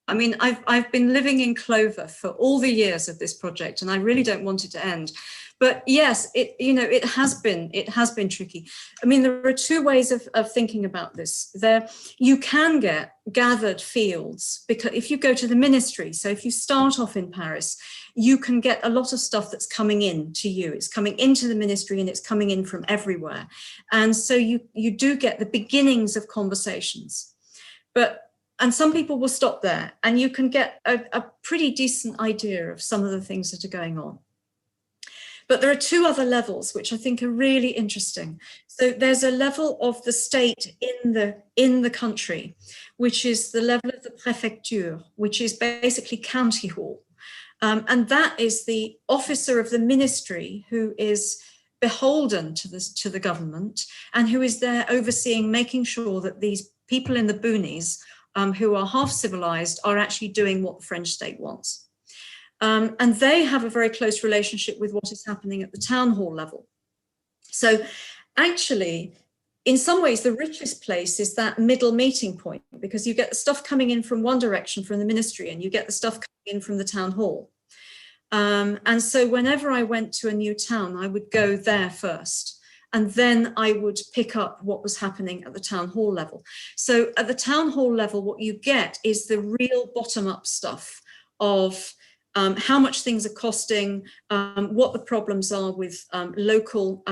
I've been living in clover for all the years of this project, and I really don't want it to end. But yes, it has been tricky. There are two ways of thinking about this. You can get gathered fields, because if you go to the ministry, so if you start off in Paris, you can get a lot of stuff that's coming in to you. It's coming into the ministry and it's coming in from everywhere. And so you do get the beginnings of conversations. And some people will stop there and you can get a pretty decent idea of some of the things that are going on. But there are two other levels which I think are really interesting. So there's a level of the state in the country, which is the level of the préfecture, which is basically county hall. And that is the officer of the ministry who is beholden to the government and who is there overseeing, making sure that these people in the boonies who are half civilized are actually doing what the French state wants. And they have a very close relationship with what is happening at the town hall level. So actually, in some ways, the richest place is that middle meeting point, because you get the stuff coming in from one direction from the ministry and you get the stuff coming in from the town hall. And so whenever I went to a new town, I would go there first. And then I would pick up what was happening at the town hall level. So at the town hall level, what you get is the real bottom-up stuff of how much things are costing, what the problems are with local,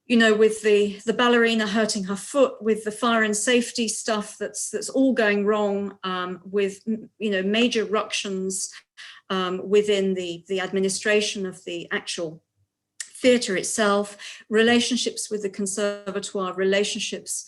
with the ballerina hurting her foot, with the fire and safety stuff that's all going wrong, with major ructions within the administration of the actual theatre itself, relationships with the conservatoire, relationships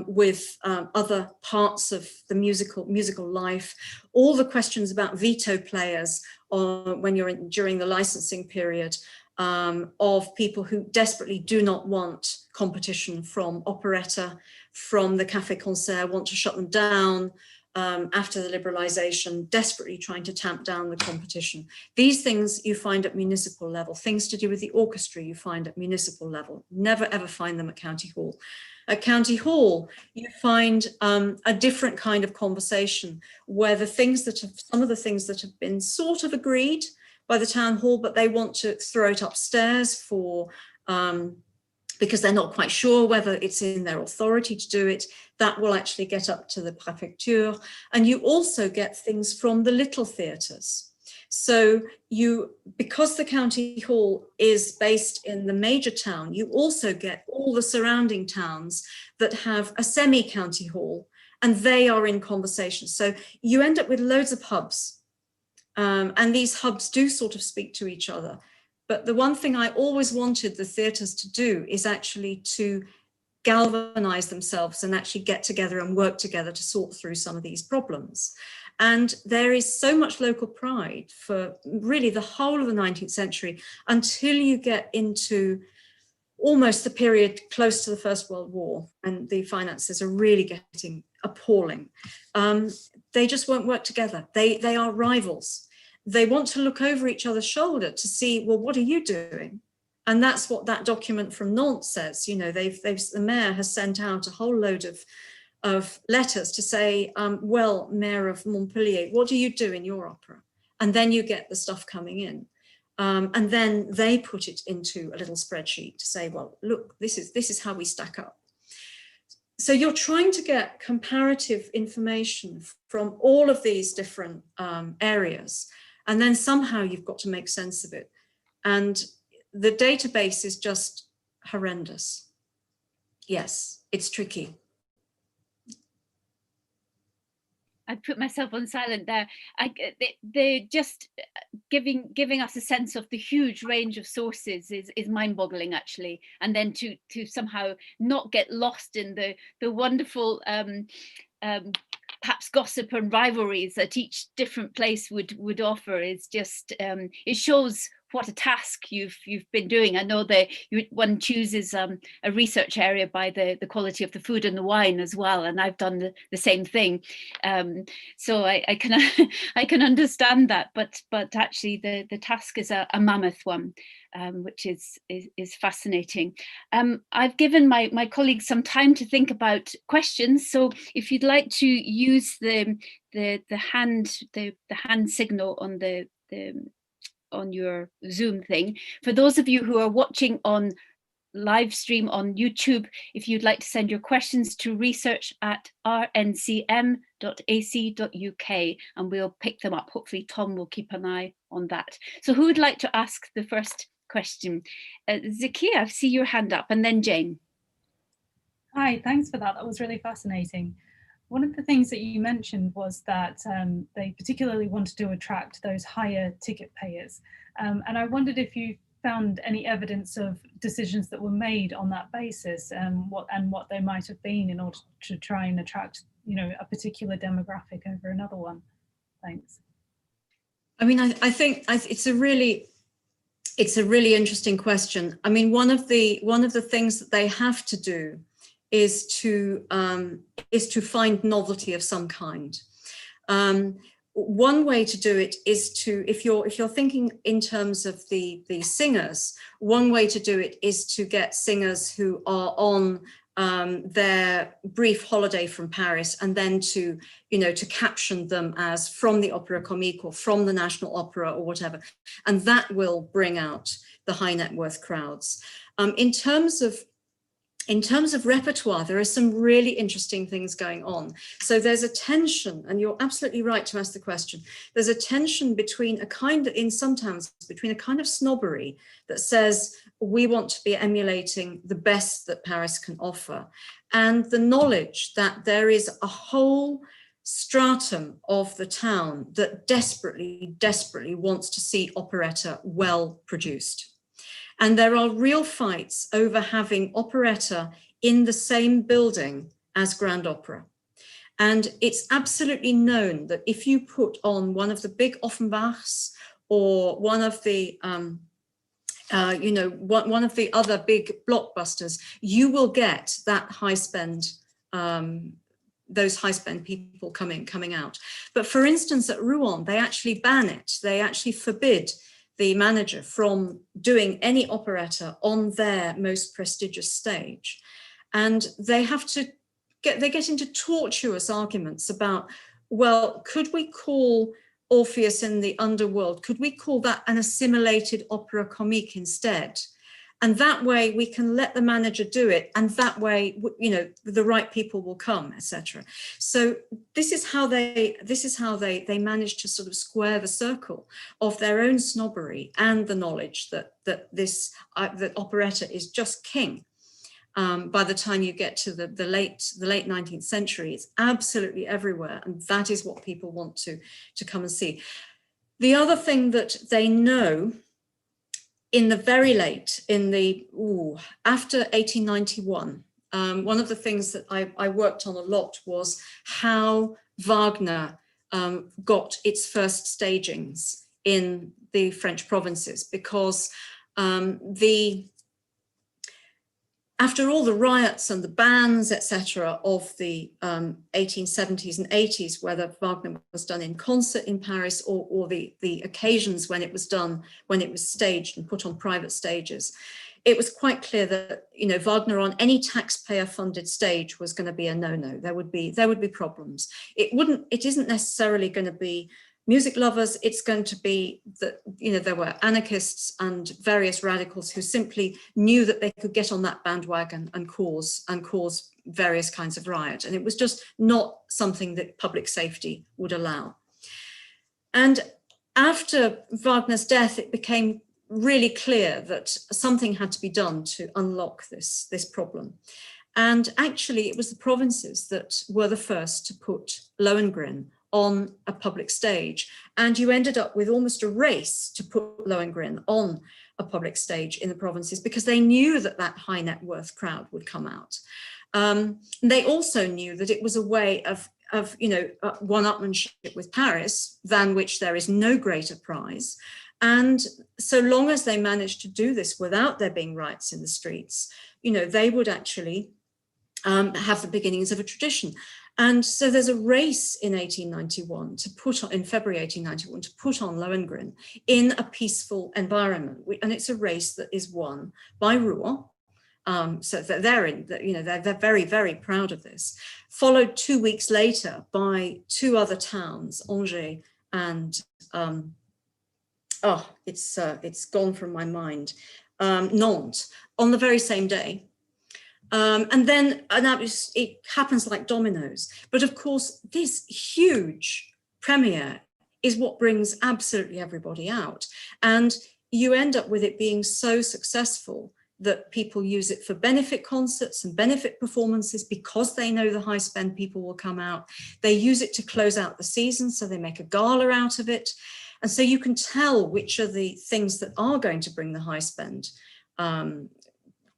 with other parts of the musical life, all the questions about veto players when you're during the licensing period, of people who desperately do not want competition from operetta, from the Café Concert, want to shut them down, after the liberalisation, desperately trying to tamp down the competition. These things you find at municipal level. Things to do with the orchestra you find at municipal level. Never ever find them at county hall. At county hall, you find a different kind of conversation where some of the things that have been sort of agreed by the town hall, but they want to throw it upstairs for because they're not quite sure whether it's in their authority to do it. That will actually get up to the préfecture. And you also get things from the little theatres. So because the county hall is based in the major town, you also get all the surrounding towns that have a semi-county hall, and they are in conversation. So you end up with loads of hubs, and these hubs do sort of speak to each other. But the one thing I always wanted the theatres to do is actually to galvanise themselves and actually get together and work together to sort through some of these problems. And there is so much local pride for really the whole of the 19th century until you get into almost the period close to the First World War, and the finances are really getting appalling. They just won't work together. They are rivals. They want to look over each other's shoulder to see, well, what are you doing? And that's what that document from Nantes says. You know, the mayor has sent out a whole load of letters to say, well, Mayor of Montpellier, what do you do in your opera? And then you get the stuff coming in. And then they put it into a little spreadsheet to say, well, look, this is how we stack up. So you're trying to get comparative information from all of these different areas. And then somehow you've got to make sense of it. And the database is just horrendous. Yes, it's tricky. I put myself on silent there. They're just giving us a sense of the huge range of sources is mind-boggling, actually. And then to somehow not get lost in the wonderful perhaps gossip and rivalries that each different place would offer is just it shows what a task you've been doing. I know that one chooses a research area by the quality of the food and the wine as well, and I've done the same thing. So I can understand that, but actually the task is a mammoth one, which is fascinating. I've given my colleagues some time to think about questions, so if you'd like to use the hand signal on your Zoom thing. For those of you who are watching on live stream on YouTube, if you'd like to send your questions to research@rncm.ac.uk, and we'll pick them up. Hopefully Tom will keep an eye on that. So who would like to ask the first question? Zakia, I see your hand up, and then Jane. Hi, thanks for that. That was really fascinating. One of the things that you mentioned was that they particularly wanted to attract those higher ticket payers. And I wondered if you found any evidence of decisions that were made on that basis, and what they might have been in order to try and attract, you know, a particular demographic over another one. Thanks. I mean, I think it's a really interesting question. I mean, one of the things that they have to do is to find novelty of some kind. One way to do it is to, if you're thinking in terms of the singers, one way to do it is to get singers who are on their brief holiday from Paris, and then to caption them as from the Opéra Comique or from the National Opera or whatever, and that will bring out the high net worth crowds. In terms of repertoire, there are some really interesting things going on. So there's a tension, and you're absolutely right to ask the question. There's a tension between between a kind of snobbery that says we want to be emulating the best that Paris can offer, and the knowledge that there is a whole stratum of the town that desperately, desperately wants to see operetta well produced. And there are real fights over having operetta in the same building as Grand Opera. And it's absolutely known that if you put on one of the big Offenbachs or one of the one of the other big blockbusters, you will get that high spend those high spend people coming out. But for instance, at Rouen, they actually ban it. They actually forbid the manager from doing any operetta on their most prestigious stage. And they have to they get into tortuous arguments about, well, could we call Orpheus in the Underworld, could we call that an assimilated opera comique instead? And that way we can let the manager do it, and that way, you know, the right people will come, etc. So this is how they manage to sort of square the circle of their own snobbery and the knowledge that that operetta is just king. By the time you get to the late 19th century, it's absolutely everywhere, and that is what people want to come and see. The other thing that they know in the very late, after 1891, one of the things that I worked on a lot was how Wagner got its first stagings in the French provinces, because after all the riots and the bans, etc., of the 1870s and 80s, whether Wagner was done in concert in Paris or the occasions when it was done, when it was staged and put on private stages, it was quite clear that, you know, Wagner on any taxpayer-funded stage was going to be a no-no. There would be problems. It isn't necessarily going to be music lovers. It's going to be that, you know, there were anarchists and various radicals who simply knew that they could get on that bandwagon and cause various kinds of riot. And it was just not something that public safety would allow. And after Wagner's death, it became really clear that something had to be done to unlock this problem. And actually, it was the provinces that were the first to put Lohengrin on a public stage. And you ended up with almost a race to put Lohengrin on a public stage in the provinces, because they knew that that high net worth crowd would come out. They also knew that it was a way of you know, one-upmanship with Paris, than which there is no greater prize. And so long as they managed to do this without there being riots in the streets, you know, they would actually have the beginnings of a tradition. And so there's a race in 1891 to put on, in February 1891, to put on Lohengrin in a peaceful environment. And it's a race that is won by Rouen. So they're very, very proud of this. Followed 2 weeks later by two other towns, Angers and, it's gone from my mind, Nantes, on the very same day. And it happens like dominoes. But of course, this huge premiere is what brings absolutely everybody out. And you end up with it being so successful that people use it for benefit concerts and benefit performances, because they know the high spend people will come out. They use it to close out the season, so they make a gala out of it. And so you can tell which are the things that are going to bring the high spend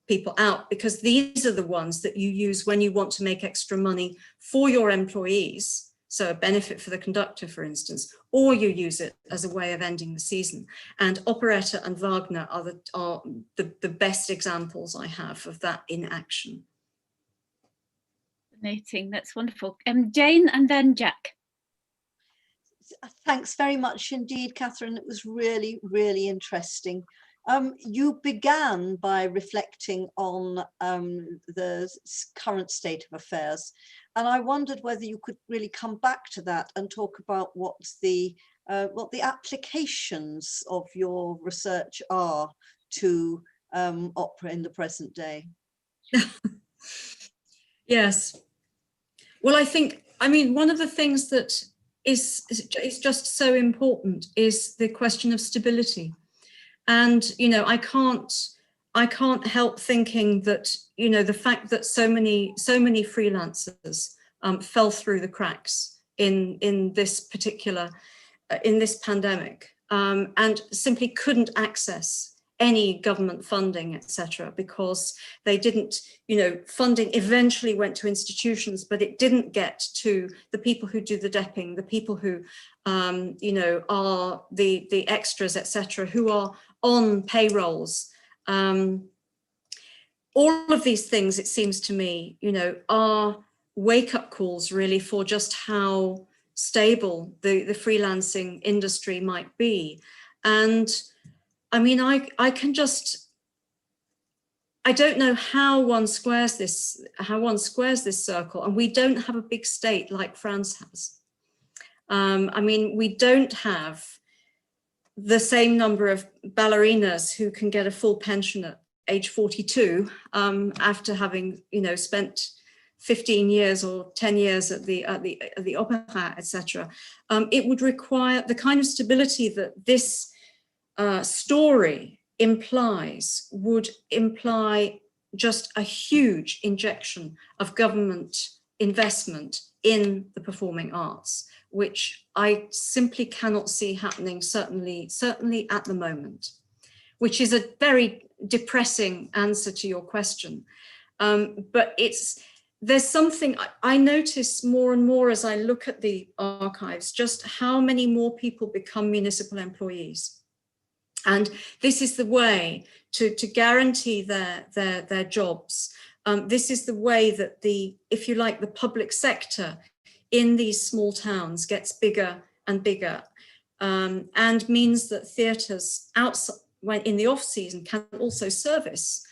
people out, because these are the ones that you use when you want to make extra money for your employees, so a benefit for the conductor, for instance, or you use it as a way of ending the season. And operetta and Wagner are the best examples I have of that in action. Fascinating, that's wonderful. Jane and then Jack. Thanks very much indeed, Katharine. It was really, really interesting. You began by reflecting on the current state of affairs, and I wondered whether you could really come back to that and talk about what the applications of your research are to opera in the present day. Yes. Well, I mean, one of the things that is just so important is the question of stability. And, you know, I can't help thinking that, you know, the fact that so many freelancers fell through the cracks in this particular, in this pandemic, and simply couldn't access any government funding, etc., because they didn't, you know, funding eventually went to institutions, but it didn't get to the people who do the depping, the people who, you know, are the extras, etc., who are on payrolls. All of these things, it seems to me, you know, are wake-up calls really for just how stable the freelancing industry might be. And I mean, I don't know how one squares this circle, and we don't have a big state like France has. I mean, we don't have the same number of ballerinas who can get a full pension at age 42 after having, you know, spent 15 years or 10 years at the opera, etc. It would require the kind of stability that this story implies, would imply just a huge injection of government investment in the performing arts, which I simply cannot see happening, certainly at the moment, which is a very depressing answer to your question. But there's something I notice more and more as I look at the archives, just how many more people become municipal employees. And this is the way to guarantee their jobs. This is the way that if you like, the public sector in these small towns gets bigger and bigger, and means that theatres outside, when in the off season, can also service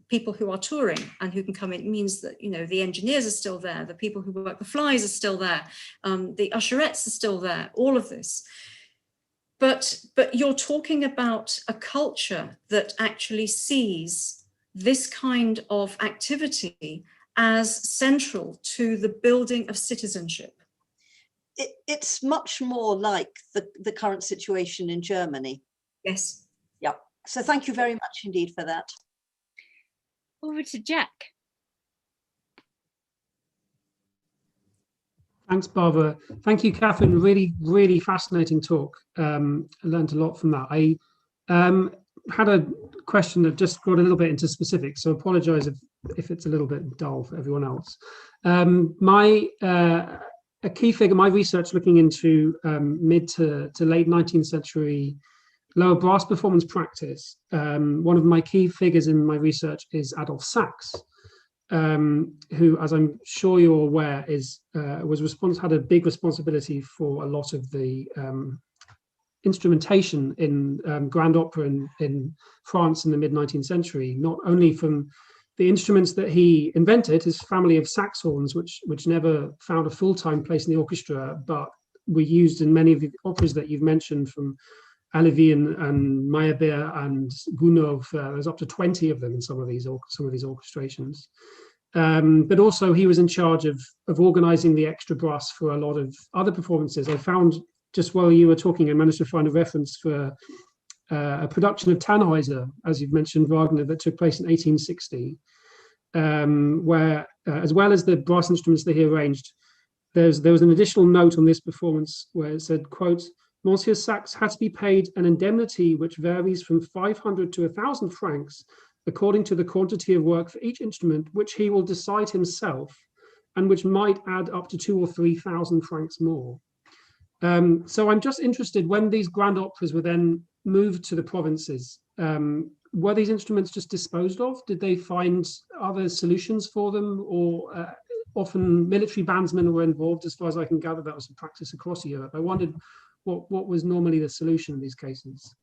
people who are touring and who can come in. It means that, you know, the engineers are still there, the people who work the flies are still there, the usherettes are still there, all of this. But you're talking about a culture that actually sees this kind of activity as central to the building of citizenship. It's much more like the current situation in Germany. Yes. Yeah. So thank you very much indeed for that. Over to Jack. Thanks, Barbara. Thank you, Katharine. Really, really fascinating talk. I learned a lot from that. I had a question that just got a little bit into specifics, so apologise if it's a little bit dull for everyone else. A key figure, my research looking into mid to late 19th century lower brass performance practice. One of my key figures in my research is Adolf Sachs, who, as I'm sure you're aware, had a big responsibility for a lot of the instrumentation in grand opera in France in the mid 19th century, not only from the instruments that he invented, his family of sax horns, which never found a full-time place in the orchestra, but were used in many of the operas that you've mentioned, from Halévy and Meyerbeer and Gounod. There's up to 20 of them in some of these orchestrations. But also he was in charge of organizing the extra brass for a lot of other performances. I found, just while you were talking, I managed to find a reference for a production of Tannhäuser, as you've mentioned, Wagner, that took place in 1860, where, as well as the brass instruments that he arranged, there was an additional note on this performance where it said, quote, Monsieur Sachs had to be paid an indemnity which varies from 500 to 1,000 francs, according to the quantity of work for each instrument, which he will decide himself, and which might add up to 2,000 or 3,000 francs more. So I'm just interested, when these grand operas were then moved to the provinces, were these instruments just disposed of? Did they find other solutions for them? Or often military bandsmen were involved? As far as I can gather, that was a practice across Europe. I wondered what was normally the solution in these cases.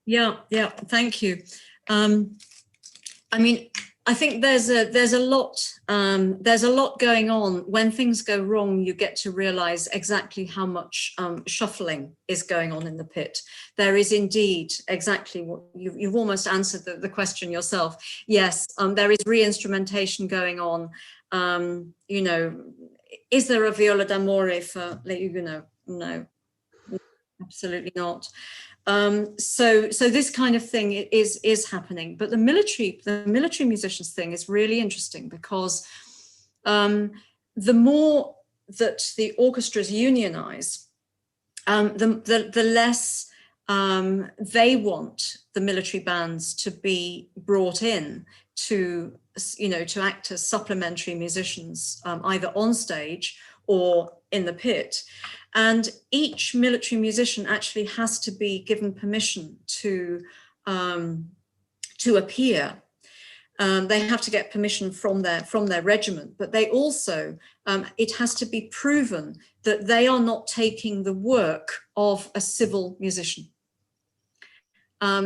Yeah, thank you. I mean, I think there's a lot going on. When things go wrong, you get to realize exactly how much shuffling is going on in the pit. There is indeed exactly what you've almost answered the question yourself. Yes, there is re-instrumentation going on. You know, is there a viola d'amore for Le Huguenot? No, absolutely not. So this kind of thing is happening, but the military musicians thing is really interesting, because the more that the orchestras unionize, the less they want the military bands to be brought in to act as supplementary musicians, either on stage or in the pit. And each military musician actually has to be given permission to appear. They have to get permission from their regiment, but they also, it has to be proven that they are not taking the work of a civil musician.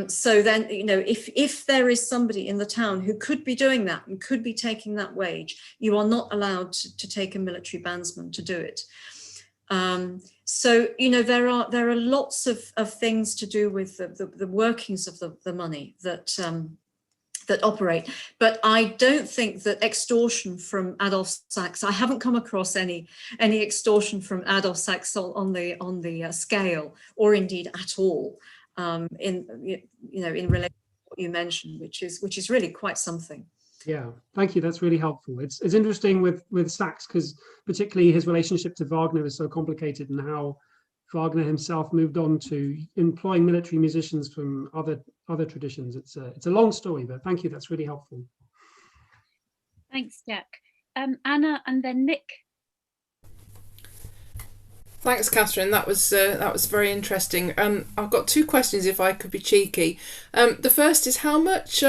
So then, you know, if there is somebody in the town who could be doing that and could be taking that wage, you are not allowed to take a military bandsman to do it. So, you know, there are lots of things to do with the workings of the money that operate, but I don't think that extortion from Adolphe Sax, I haven't come across any extortion from Adolphe Sax on the scale, or indeed at all, in relation to what you mentioned, which is really quite something. Yeah, thank you. That's really helpful. It's interesting with Sax, because particularly his relationship to Wagner is so complicated, and how Wagner himself moved on to employing military musicians from other traditions. It's a long story, but thank you. That's really helpful. Thanks, Jack. Anna, and then Nick. Thanks, Katharine. That was very interesting. I've got two questions, if I could be cheeky. The first is, how much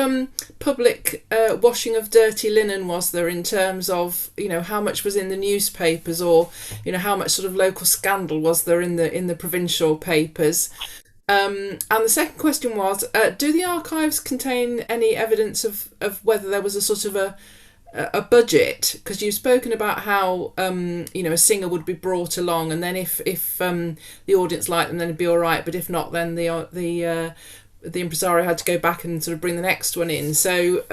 public washing of dirty linen was there, in terms of, you know, how much was in the newspapers, or, you know, how much sort of local scandal was there in the provincial papers? And the second question was, do the archives contain any evidence of whether there was a sort of a budget? Because you've spoken about how you know, a singer would be brought along, and then if the audience liked them, then it'd be all right, but if not, then the impresario had to go back and sort of bring the next one in. So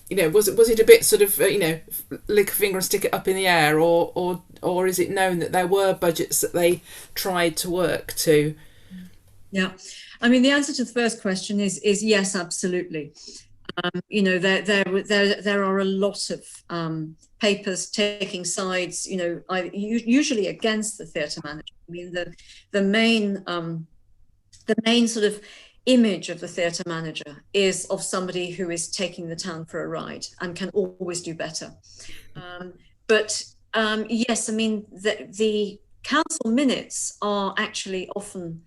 you know, was it a bit sort of you know, lick a finger and stick it up in the air, or is it known that there were budgets that they tried to work to? Yeah, I mean, the answer to the first question is yes, absolutely. You know, there are a lot of papers taking sides, you know, usually against the theatre manager. I mean, the main sort of image of the theatre manager is of somebody who is taking the town for a ride and can always do better. But yes, I mean, the council minutes are actually often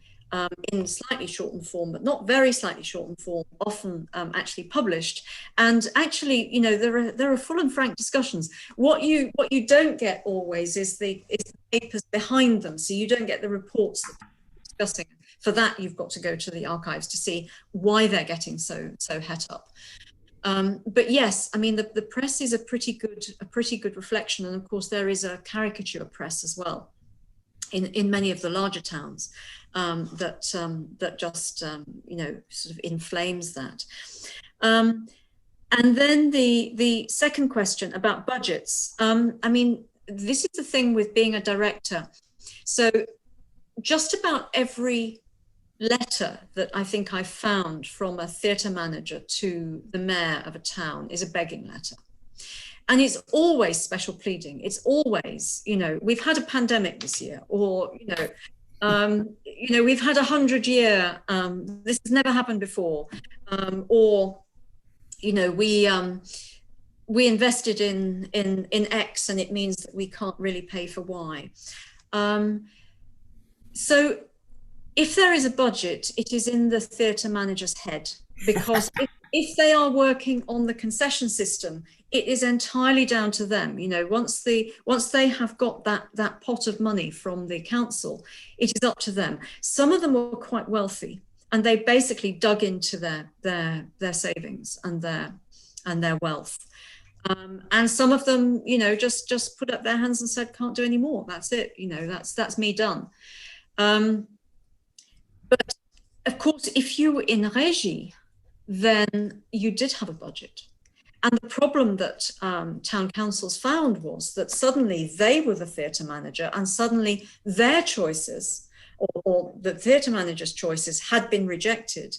in slightly shortened form, but not very slightly shortened form, often actually published. And actually, you know, there are full and frank discussions. What you don't get always is the papers behind them. So you don't get the reports that are discussing. For that, you've got to go to the archives to see why they're getting so het up. But yes, I mean, the press is a pretty good reflection, and of course there is a caricature press as well in many of the larger towns. That just you know, sort of inflames that. And then the second question about budgets. I mean, this is the thing with being a director. So just about every letter that I think I found from a theatre manager to the mayor of a town is a begging letter. And it's always special pleading. It's always, you know, we've had a pandemic this year, or, you know, we've had 100-year, this has never happened before, or, you know, we invested in X and it means that we can't really pay for Y. So if there is a budget, it is in the theatre manager's head, because if they are working on the concession system, it is entirely down to them. You know, once they have got that pot of money from the council, it is up to them. Some of them were quite wealthy, and they basically dug into their savings and their wealth. And some of them, you know, just put up their hands and said, can't do any more. That's it. You know, that's me done. But of course, if you were in régie, then you did have a budget. And the problem that town councils found was that suddenly they were the theatre manager, and suddenly their choices, or the theatre manager's choices, had been rejected.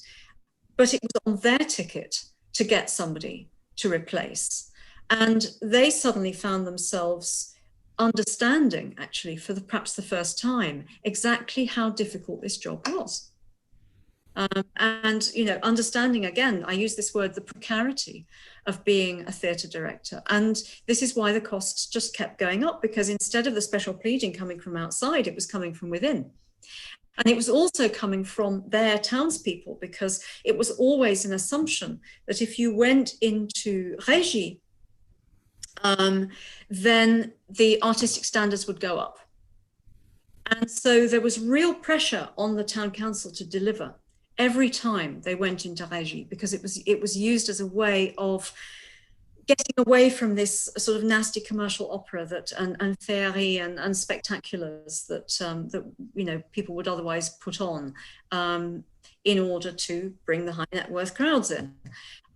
But it was on their ticket to get somebody to replace. And they suddenly found themselves understanding, actually, for perhaps the first time, exactly how difficult this job was. And, you know, understanding, again, I use this word, the precarity of being a theatre director. And this is why the costs just kept going up, because instead of the special pleading coming from outside, it was coming from within. And it was also coming from their townspeople, because it was always an assumption that if you went into régie, then the artistic standards would go up. And so there was real pressure on the town council to deliver every time they went into régie, because it was used as a way of getting away from this sort of nasty commercial opera that and féerie and spectaculars that you know, people would otherwise put on in order to bring the high net worth crowds in.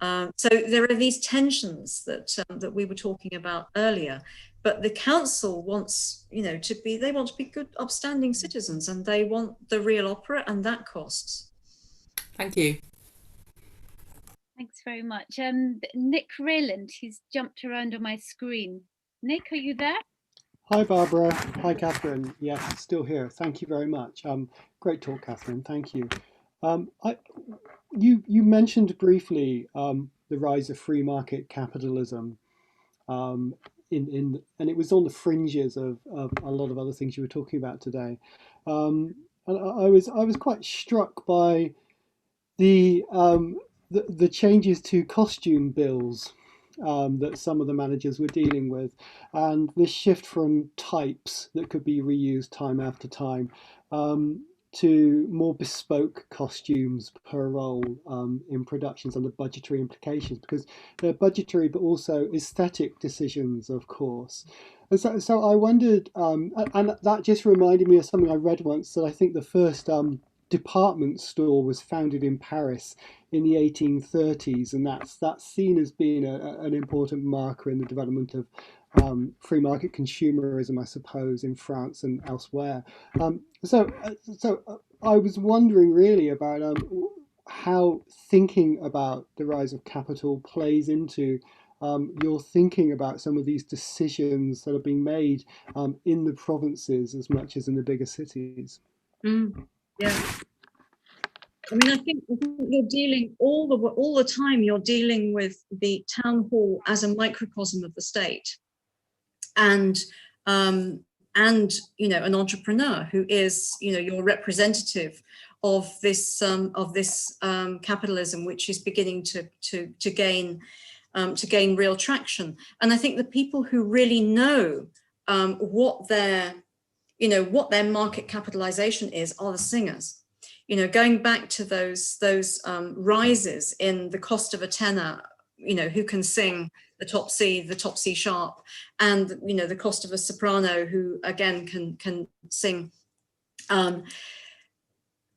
So there are these tensions that we were talking about earlier, but the council wants, you know, they want to be good, upstanding citizens, and they want the real opera, and that costs. Thank you. Thanks very much. Nick Rayland, he's jumped around on my screen. Nick, are you there? Hi, Barbara. Hi, Katharine. Yes, still here. Thank you very much. Great talk, Katharine. Thank you. You mentioned briefly the rise of free market capitalism, and it was on the fringes of a lot of other things you were talking about today. And I was quite struck by the changes to costume bills that some of the managers were dealing with, and this shift from types that could be reused time after time to more bespoke costumes per role in productions, and the budgetary implications, because they're budgetary but also aesthetic decisions, of course. And so I wondered, and that just reminded me of something I read once, that I think the first department store was founded in Paris in the 1830s, and that's seen as being an important marker in the development of free market consumerism, I suppose, in France and elsewhere. So I was wondering really about how thinking about the rise of capital plays into your thinking about some of these decisions that are being made in the provinces as much as in the bigger cities. Yeah. I mean, I think you're dealing all the time. You're dealing with the town hall as a microcosm of the state, and you know, an entrepreneur who is, you know, your representative of this capitalism, which is beginning to gain real traction. And I think the people who really know what their market capitalization is are the singers. You know, going back to those rises in the cost of a tenor, you know, who can sing the top C sharp, and, you know, the cost of a soprano who again can sing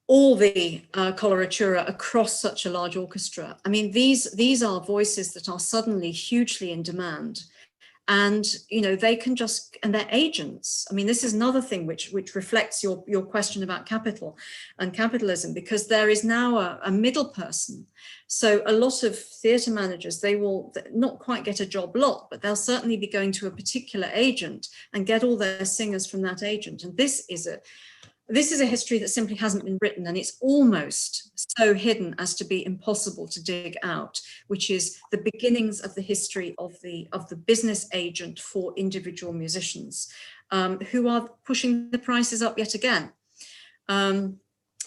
all the coloratura across such a large orchestra. I mean, these are voices that are suddenly hugely in demand. And, you know, they can just, and they're agents. I mean, this is another thing which reflects your question about capital and capitalism, because there is now a middle person. So a lot of theatre managers, they will not quite get a job lot, but they'll certainly be going to a particular agent and get all their singers from that agent. And this is a history that simply hasn't been written, and it's almost so hidden as to be impossible to dig out, which is the beginnings of the history of the business agent for individual musicians, who are pushing the prices up yet again.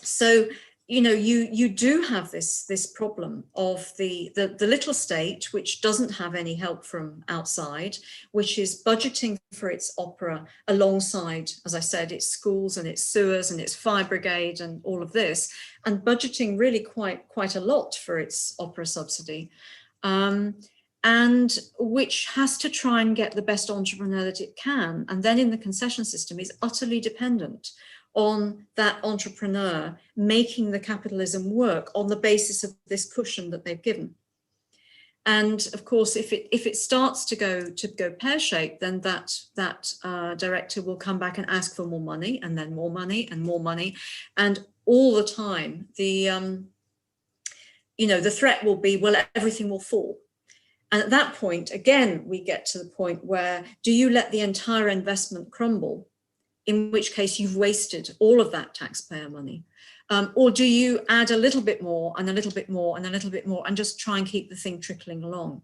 So, you know, you do have this problem of the little state, which doesn't have any help from outside, which is budgeting for its opera alongside, as I said, its schools and its sewers and its fire brigade and all of this, and budgeting really quite a lot for its opera subsidy, and which has to try and get the best entrepreneur that it can, and then in the concession system is utterly dependent on that entrepreneur making the capitalism work on the basis of this cushion that they've given. And of course, if it starts to go pear-shaped, then that director will come back and ask for more money, and then more money and more money, and all the time the threat will be, well, everything will fall. And at that point, again, we get to the point where, do you let the entire investment crumble, in which case you've wasted all of that taxpayer money? Or do you add a little bit more and a little bit more and a little bit more and just try and keep the thing trickling along?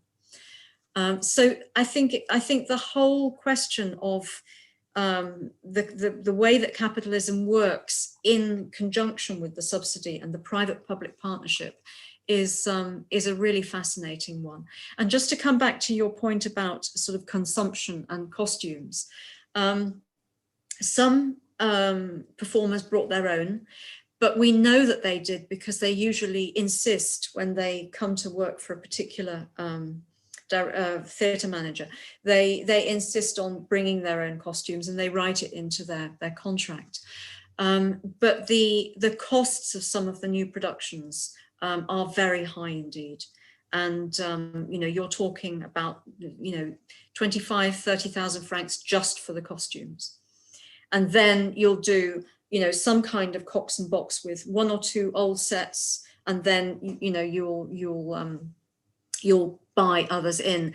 So I think the whole question of the way that capitalism works in conjunction with the subsidy and the private-public partnership is a really fascinating one. And just to come back to your point about sort of consumption and costumes, some performers brought their own, but we know that they did because they usually insist when they come to work for a particular theatre manager, they insist on bringing their own costumes and they write it into their contract. But the costs of some of the new productions are very high indeed. And, you know, you're talking about, you know, 25, 30,000 francs just for the costumes. And then you'll do, you know, some kind of cox and box with one or two old sets, and then, you know, you'll buy others in.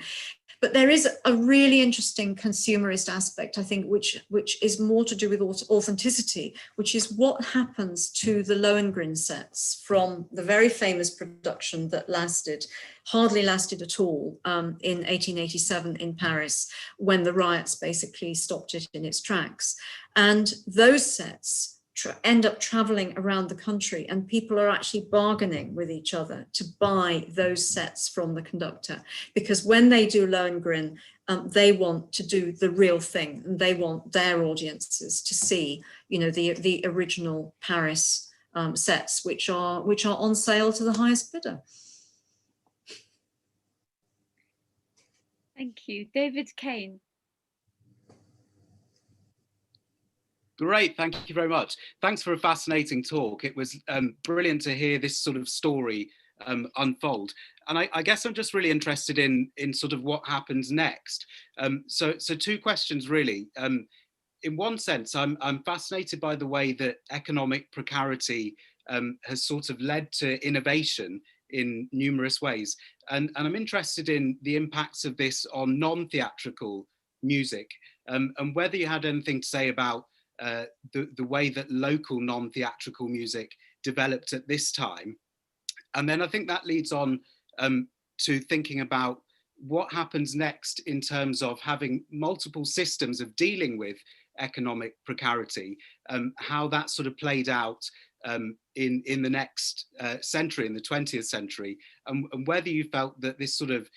But there is a really interesting consumerist aspect, I think, which is more to do with authenticity, which is what happens to the Lohengrin sets from the very famous production that hardly lasted at all in 1887 in Paris, when the riots basically stopped it in its tracks. And those sets end up traveling around the country, and people are actually bargaining with each other to buy those sets from the conductor, because when they do Lohengrin, they want to do the real thing, and they want their audiences to see, you know, the original Paris sets, which are on sale to the highest bidder. Thank you. David Kane. Great, thank you very much. Thanks for a fascinating talk. It was brilliant to hear this sort of story unfold. And I guess I'm just really interested in sort of what happens next. So two questions really. In one sense, I'm fascinated by the way that economic precarity has sort of led to innovation in numerous ways. And I'm interested in the impacts of this on non-theatrical music, and whether you had anything to say about the way that local non-theatrical music developed at this time. And then I think that leads on to thinking about what happens next in terms of having multiple systems of dealing with economic precarity, how that sort of played out in the next century, in the 20th century, and whether you felt that this sort of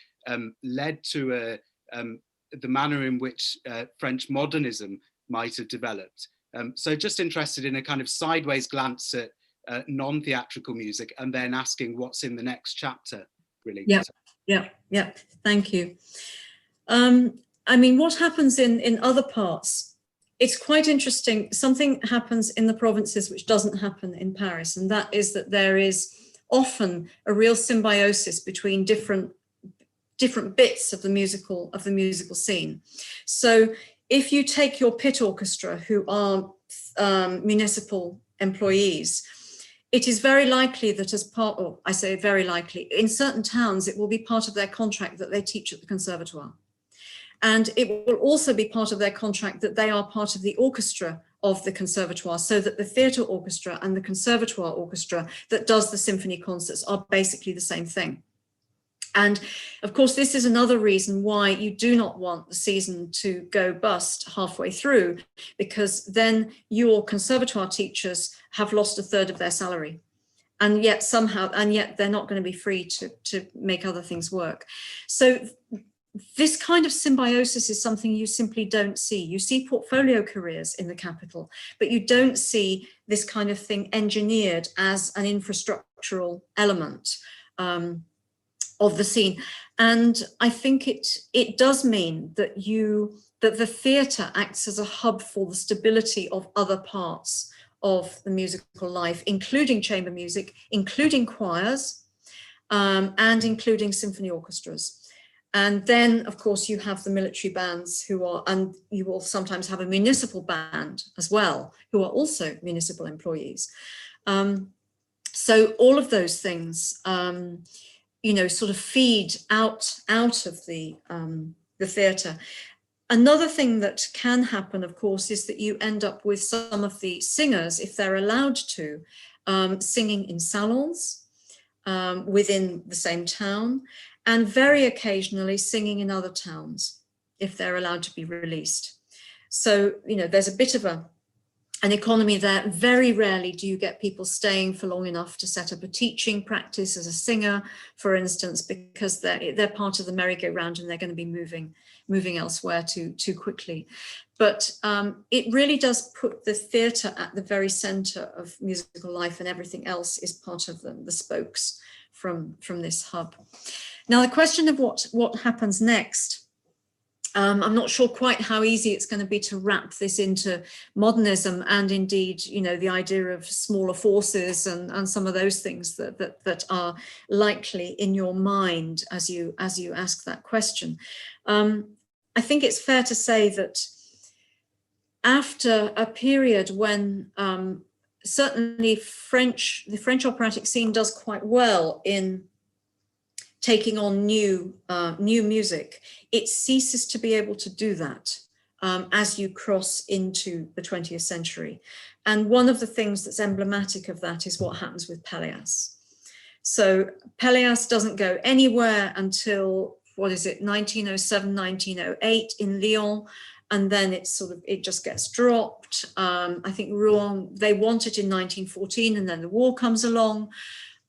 led to the manner in which French modernism might have developed. So just interested in a kind of sideways glance at non-theatrical music, and then asking what's in the next chapter, really. Yeah. Thank you. I mean, what happens in other parts? It's quite interesting. Something happens in the provinces which doesn't happen in Paris, and that is that there is often a real symbiosis between different bits of the musical scene. So if you take your pit orchestra, who are municipal employees, it is very likely that as part, or I say very likely, in certain towns, it will be part of their contract that they teach at the conservatoire. And it will also be part of their contract that they are part of the orchestra of the conservatoire, so that the theatre orchestra and the conservatoire orchestra that does the symphony concerts are basically the same thing. And of course, this is another reason why you do not want the season to go bust halfway through, because then your conservatoire teachers have lost a third of their salary. And yet they're not going to be free to make other things work. So this kind of symbiosis is something you simply don't see. You see portfolio careers in the capital, but you don't see this kind of thing engineered as an infrastructural element of the scene. And I think it does mean that the theatre acts as a hub for the stability of other parts of the musical life, including chamber music, including choirs, and including symphony orchestras. And then, of course, you have the military bands and you will sometimes have a municipal band as well, who are also municipal employees. So all of those things, sort of feed out of the theatre. Another thing that can happen, of course, is that you end up with some of the singers, if they're allowed to, singing in salons within the same town, and very occasionally singing in other towns, if they're allowed to be released. So, you know, there's a bit of an economy there. Very rarely do you get people staying for long enough to set up a teaching practice as a singer, for instance, because they're part of the merry-go-round and they're going to be moving elsewhere too quickly. But it really does put the theatre at the very centre of musical life, and everything else is part of the spokes from this hub. Now, the question of what happens next, I'm not sure quite how easy it's going to be to wrap this into modernism, and indeed, you know, the idea of smaller forces and some of those things that are likely in your mind as you ask that question. I think it's fair to say that after a period when certainly the French operatic scene does quite well in taking on new music, it ceases to be able to do that as you cross into the 20th century. And one of the things that's emblematic of that is what happens with Pelléas. So Pelléas doesn't go anywhere until, 1907, 1908 in Lyon. And then it just gets dropped. I think Rouen, they want it in 1914, and then the war comes along.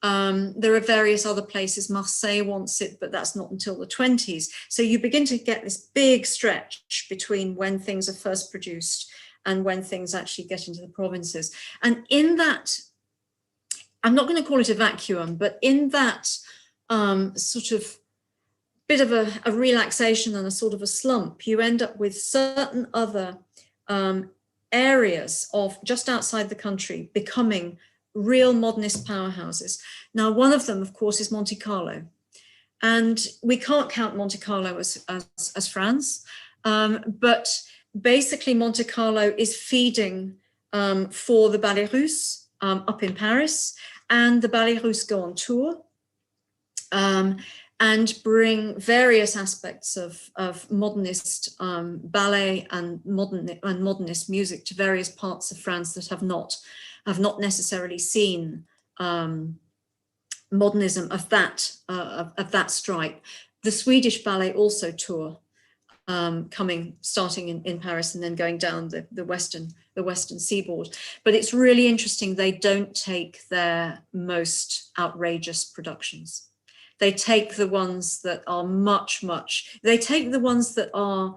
There are various other places. Marseille wants it, but that's not until the 20s. So you begin to get this big stretch between when things are first produced and when things actually get into the provinces. And in that, I'm not going to call it a vacuum, but in that sort of bit of a relaxation and a sort of a slump, you end up with certain other areas of just outside the country becoming real modernist powerhouses. Now, one of them, of course, is Monte Carlo. And we can't count Monte Carlo as France, but basically Monte Carlo is feeding for the Ballet Russe up in Paris, and the Ballet Russe go on tour and bring various aspects of modernist ballet and modernist music to various parts of France that have not necessarily seen modernism of that stripe. The Swedish ballet also tour, starting in Paris and then going down the western seaboard. But it's really interesting, they don't take their most outrageous productions. They take the ones that are they take the ones that are,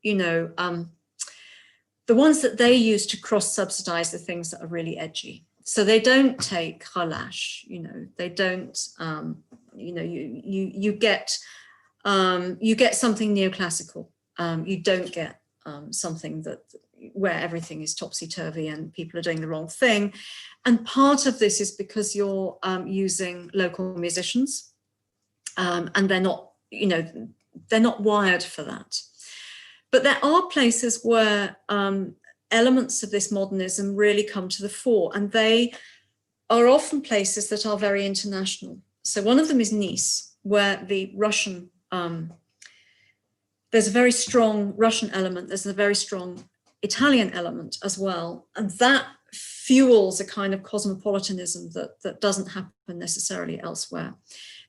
you know, the ones that they use to cross-subsidize the things that are really edgy. So they don't take relâche, you know, they don't, you know, you get something neoclassical. You don't get something where everything is topsy-turvy and people are doing the wrong thing. And part of this is because you're using local musicians, and they're not, you know, they're not wired for that. But there are places where elements of this modernism really come to the fore, and they are often places that are very international. So one of them is Nice, where the Russian, there's a very strong Russian element, there's a very strong Italian element as well, and that fuels a kind of cosmopolitanism that doesn't happen necessarily elsewhere.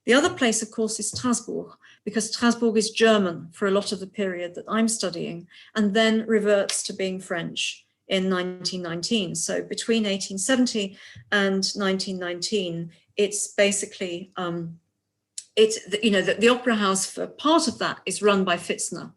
The other place, of course, is Strasbourg, because Strasbourg is German for a lot of the period that I'm studying, and then reverts to being French in 1919. So between 1870 and 1919, it's basically, you know, the opera house for part of that is run by Pfitzner.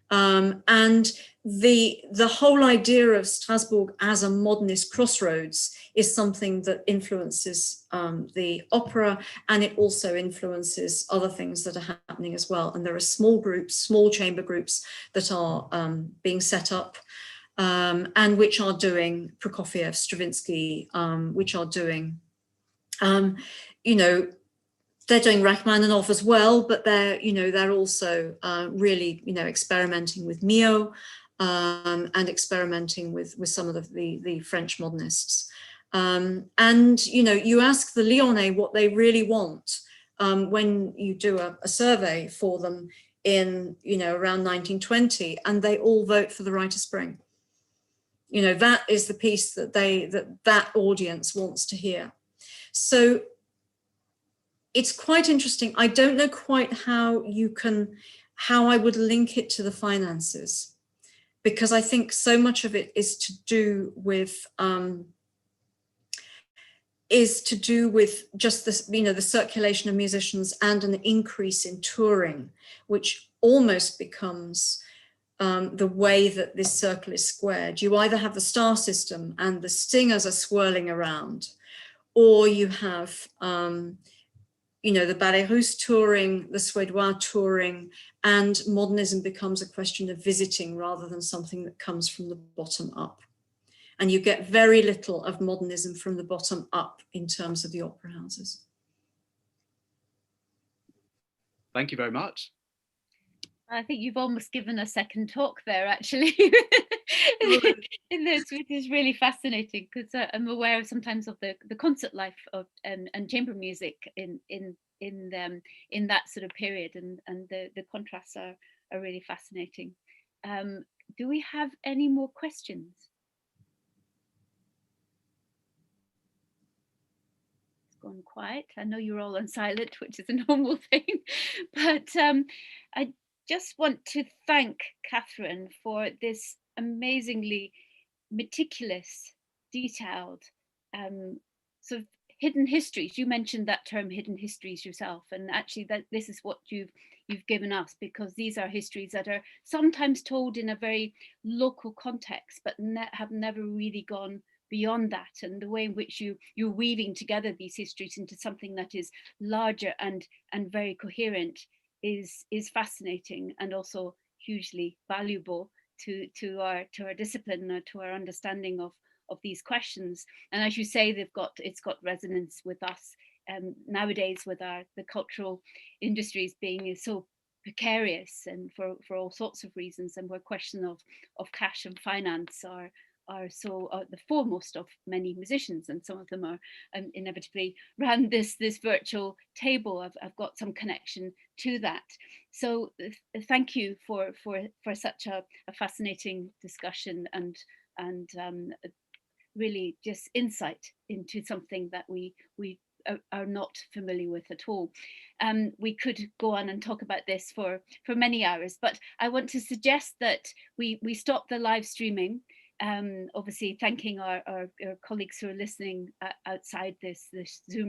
And the whole idea of Strasbourg as a modernist crossroads is something that influences the opera, and it also influences other things that are happening as well. And there are small groups, small chamber groups that are being set up and which are doing Prokofiev, Stravinsky, which are doing, you know, they're doing Rachmaninoff as well, but they're also really, you know, experimenting with Mio and experimenting with some of the French modernists. And, you know, you ask the Lyonnais what they really want when you do a survey for them in, you know, around 1920, and they all vote for the Rite of Spring. You know, that is the piece that that audience wants to hear. So it's quite interesting. I don't know quite how I would link it to the finances. because I think so much of it is to do with just this, the circulation of musicians and an increase in touring, which almost becomes the way that this circle is squared. You either have the star system and the singers are swirling around, or you have, the ballet russe touring, the Suédois touring, and modernism becomes a question of visiting rather than something that comes from the bottom up. And you get very little of modernism from the bottom up in terms of the opera houses. Thank you very much. I think you've almost given a second talk there, actually, in this, which is really fascinating, because I'm aware of sometimes of the concert life of and chamber music in that sort of period, and the contrasts are really fascinating. Do we have any more questions? It's gone quiet. I know you're all on silent, which is a normal thing, but I just want to thank Katharine for this amazingly meticulous, detailed sort of hidden histories. You mentioned that term, hidden histories, yourself, and actually that this is what you've given us, because these are histories that are sometimes told in a very local context, but have never really gone beyond that. And the way in which you're weaving together these histories into something that is larger and very coherent is fascinating, and also hugely valuable to our discipline, to our understanding of these questions. And as you say, it's got resonance with us nowadays, with the cultural industries being so precarious, and for all sorts of reasons, and where question of cash and finance are the foremost of many musicians, and some of them are inevitably around this virtual table. I've got some connection to that. So thank you for such a fascinating discussion, and really just insight into something that we are not familiar with at all. We could go on and talk about this for many hours, but I want to suggest that we stop the live streaming. Obviously thanking our colleagues who are listening outside this Zoom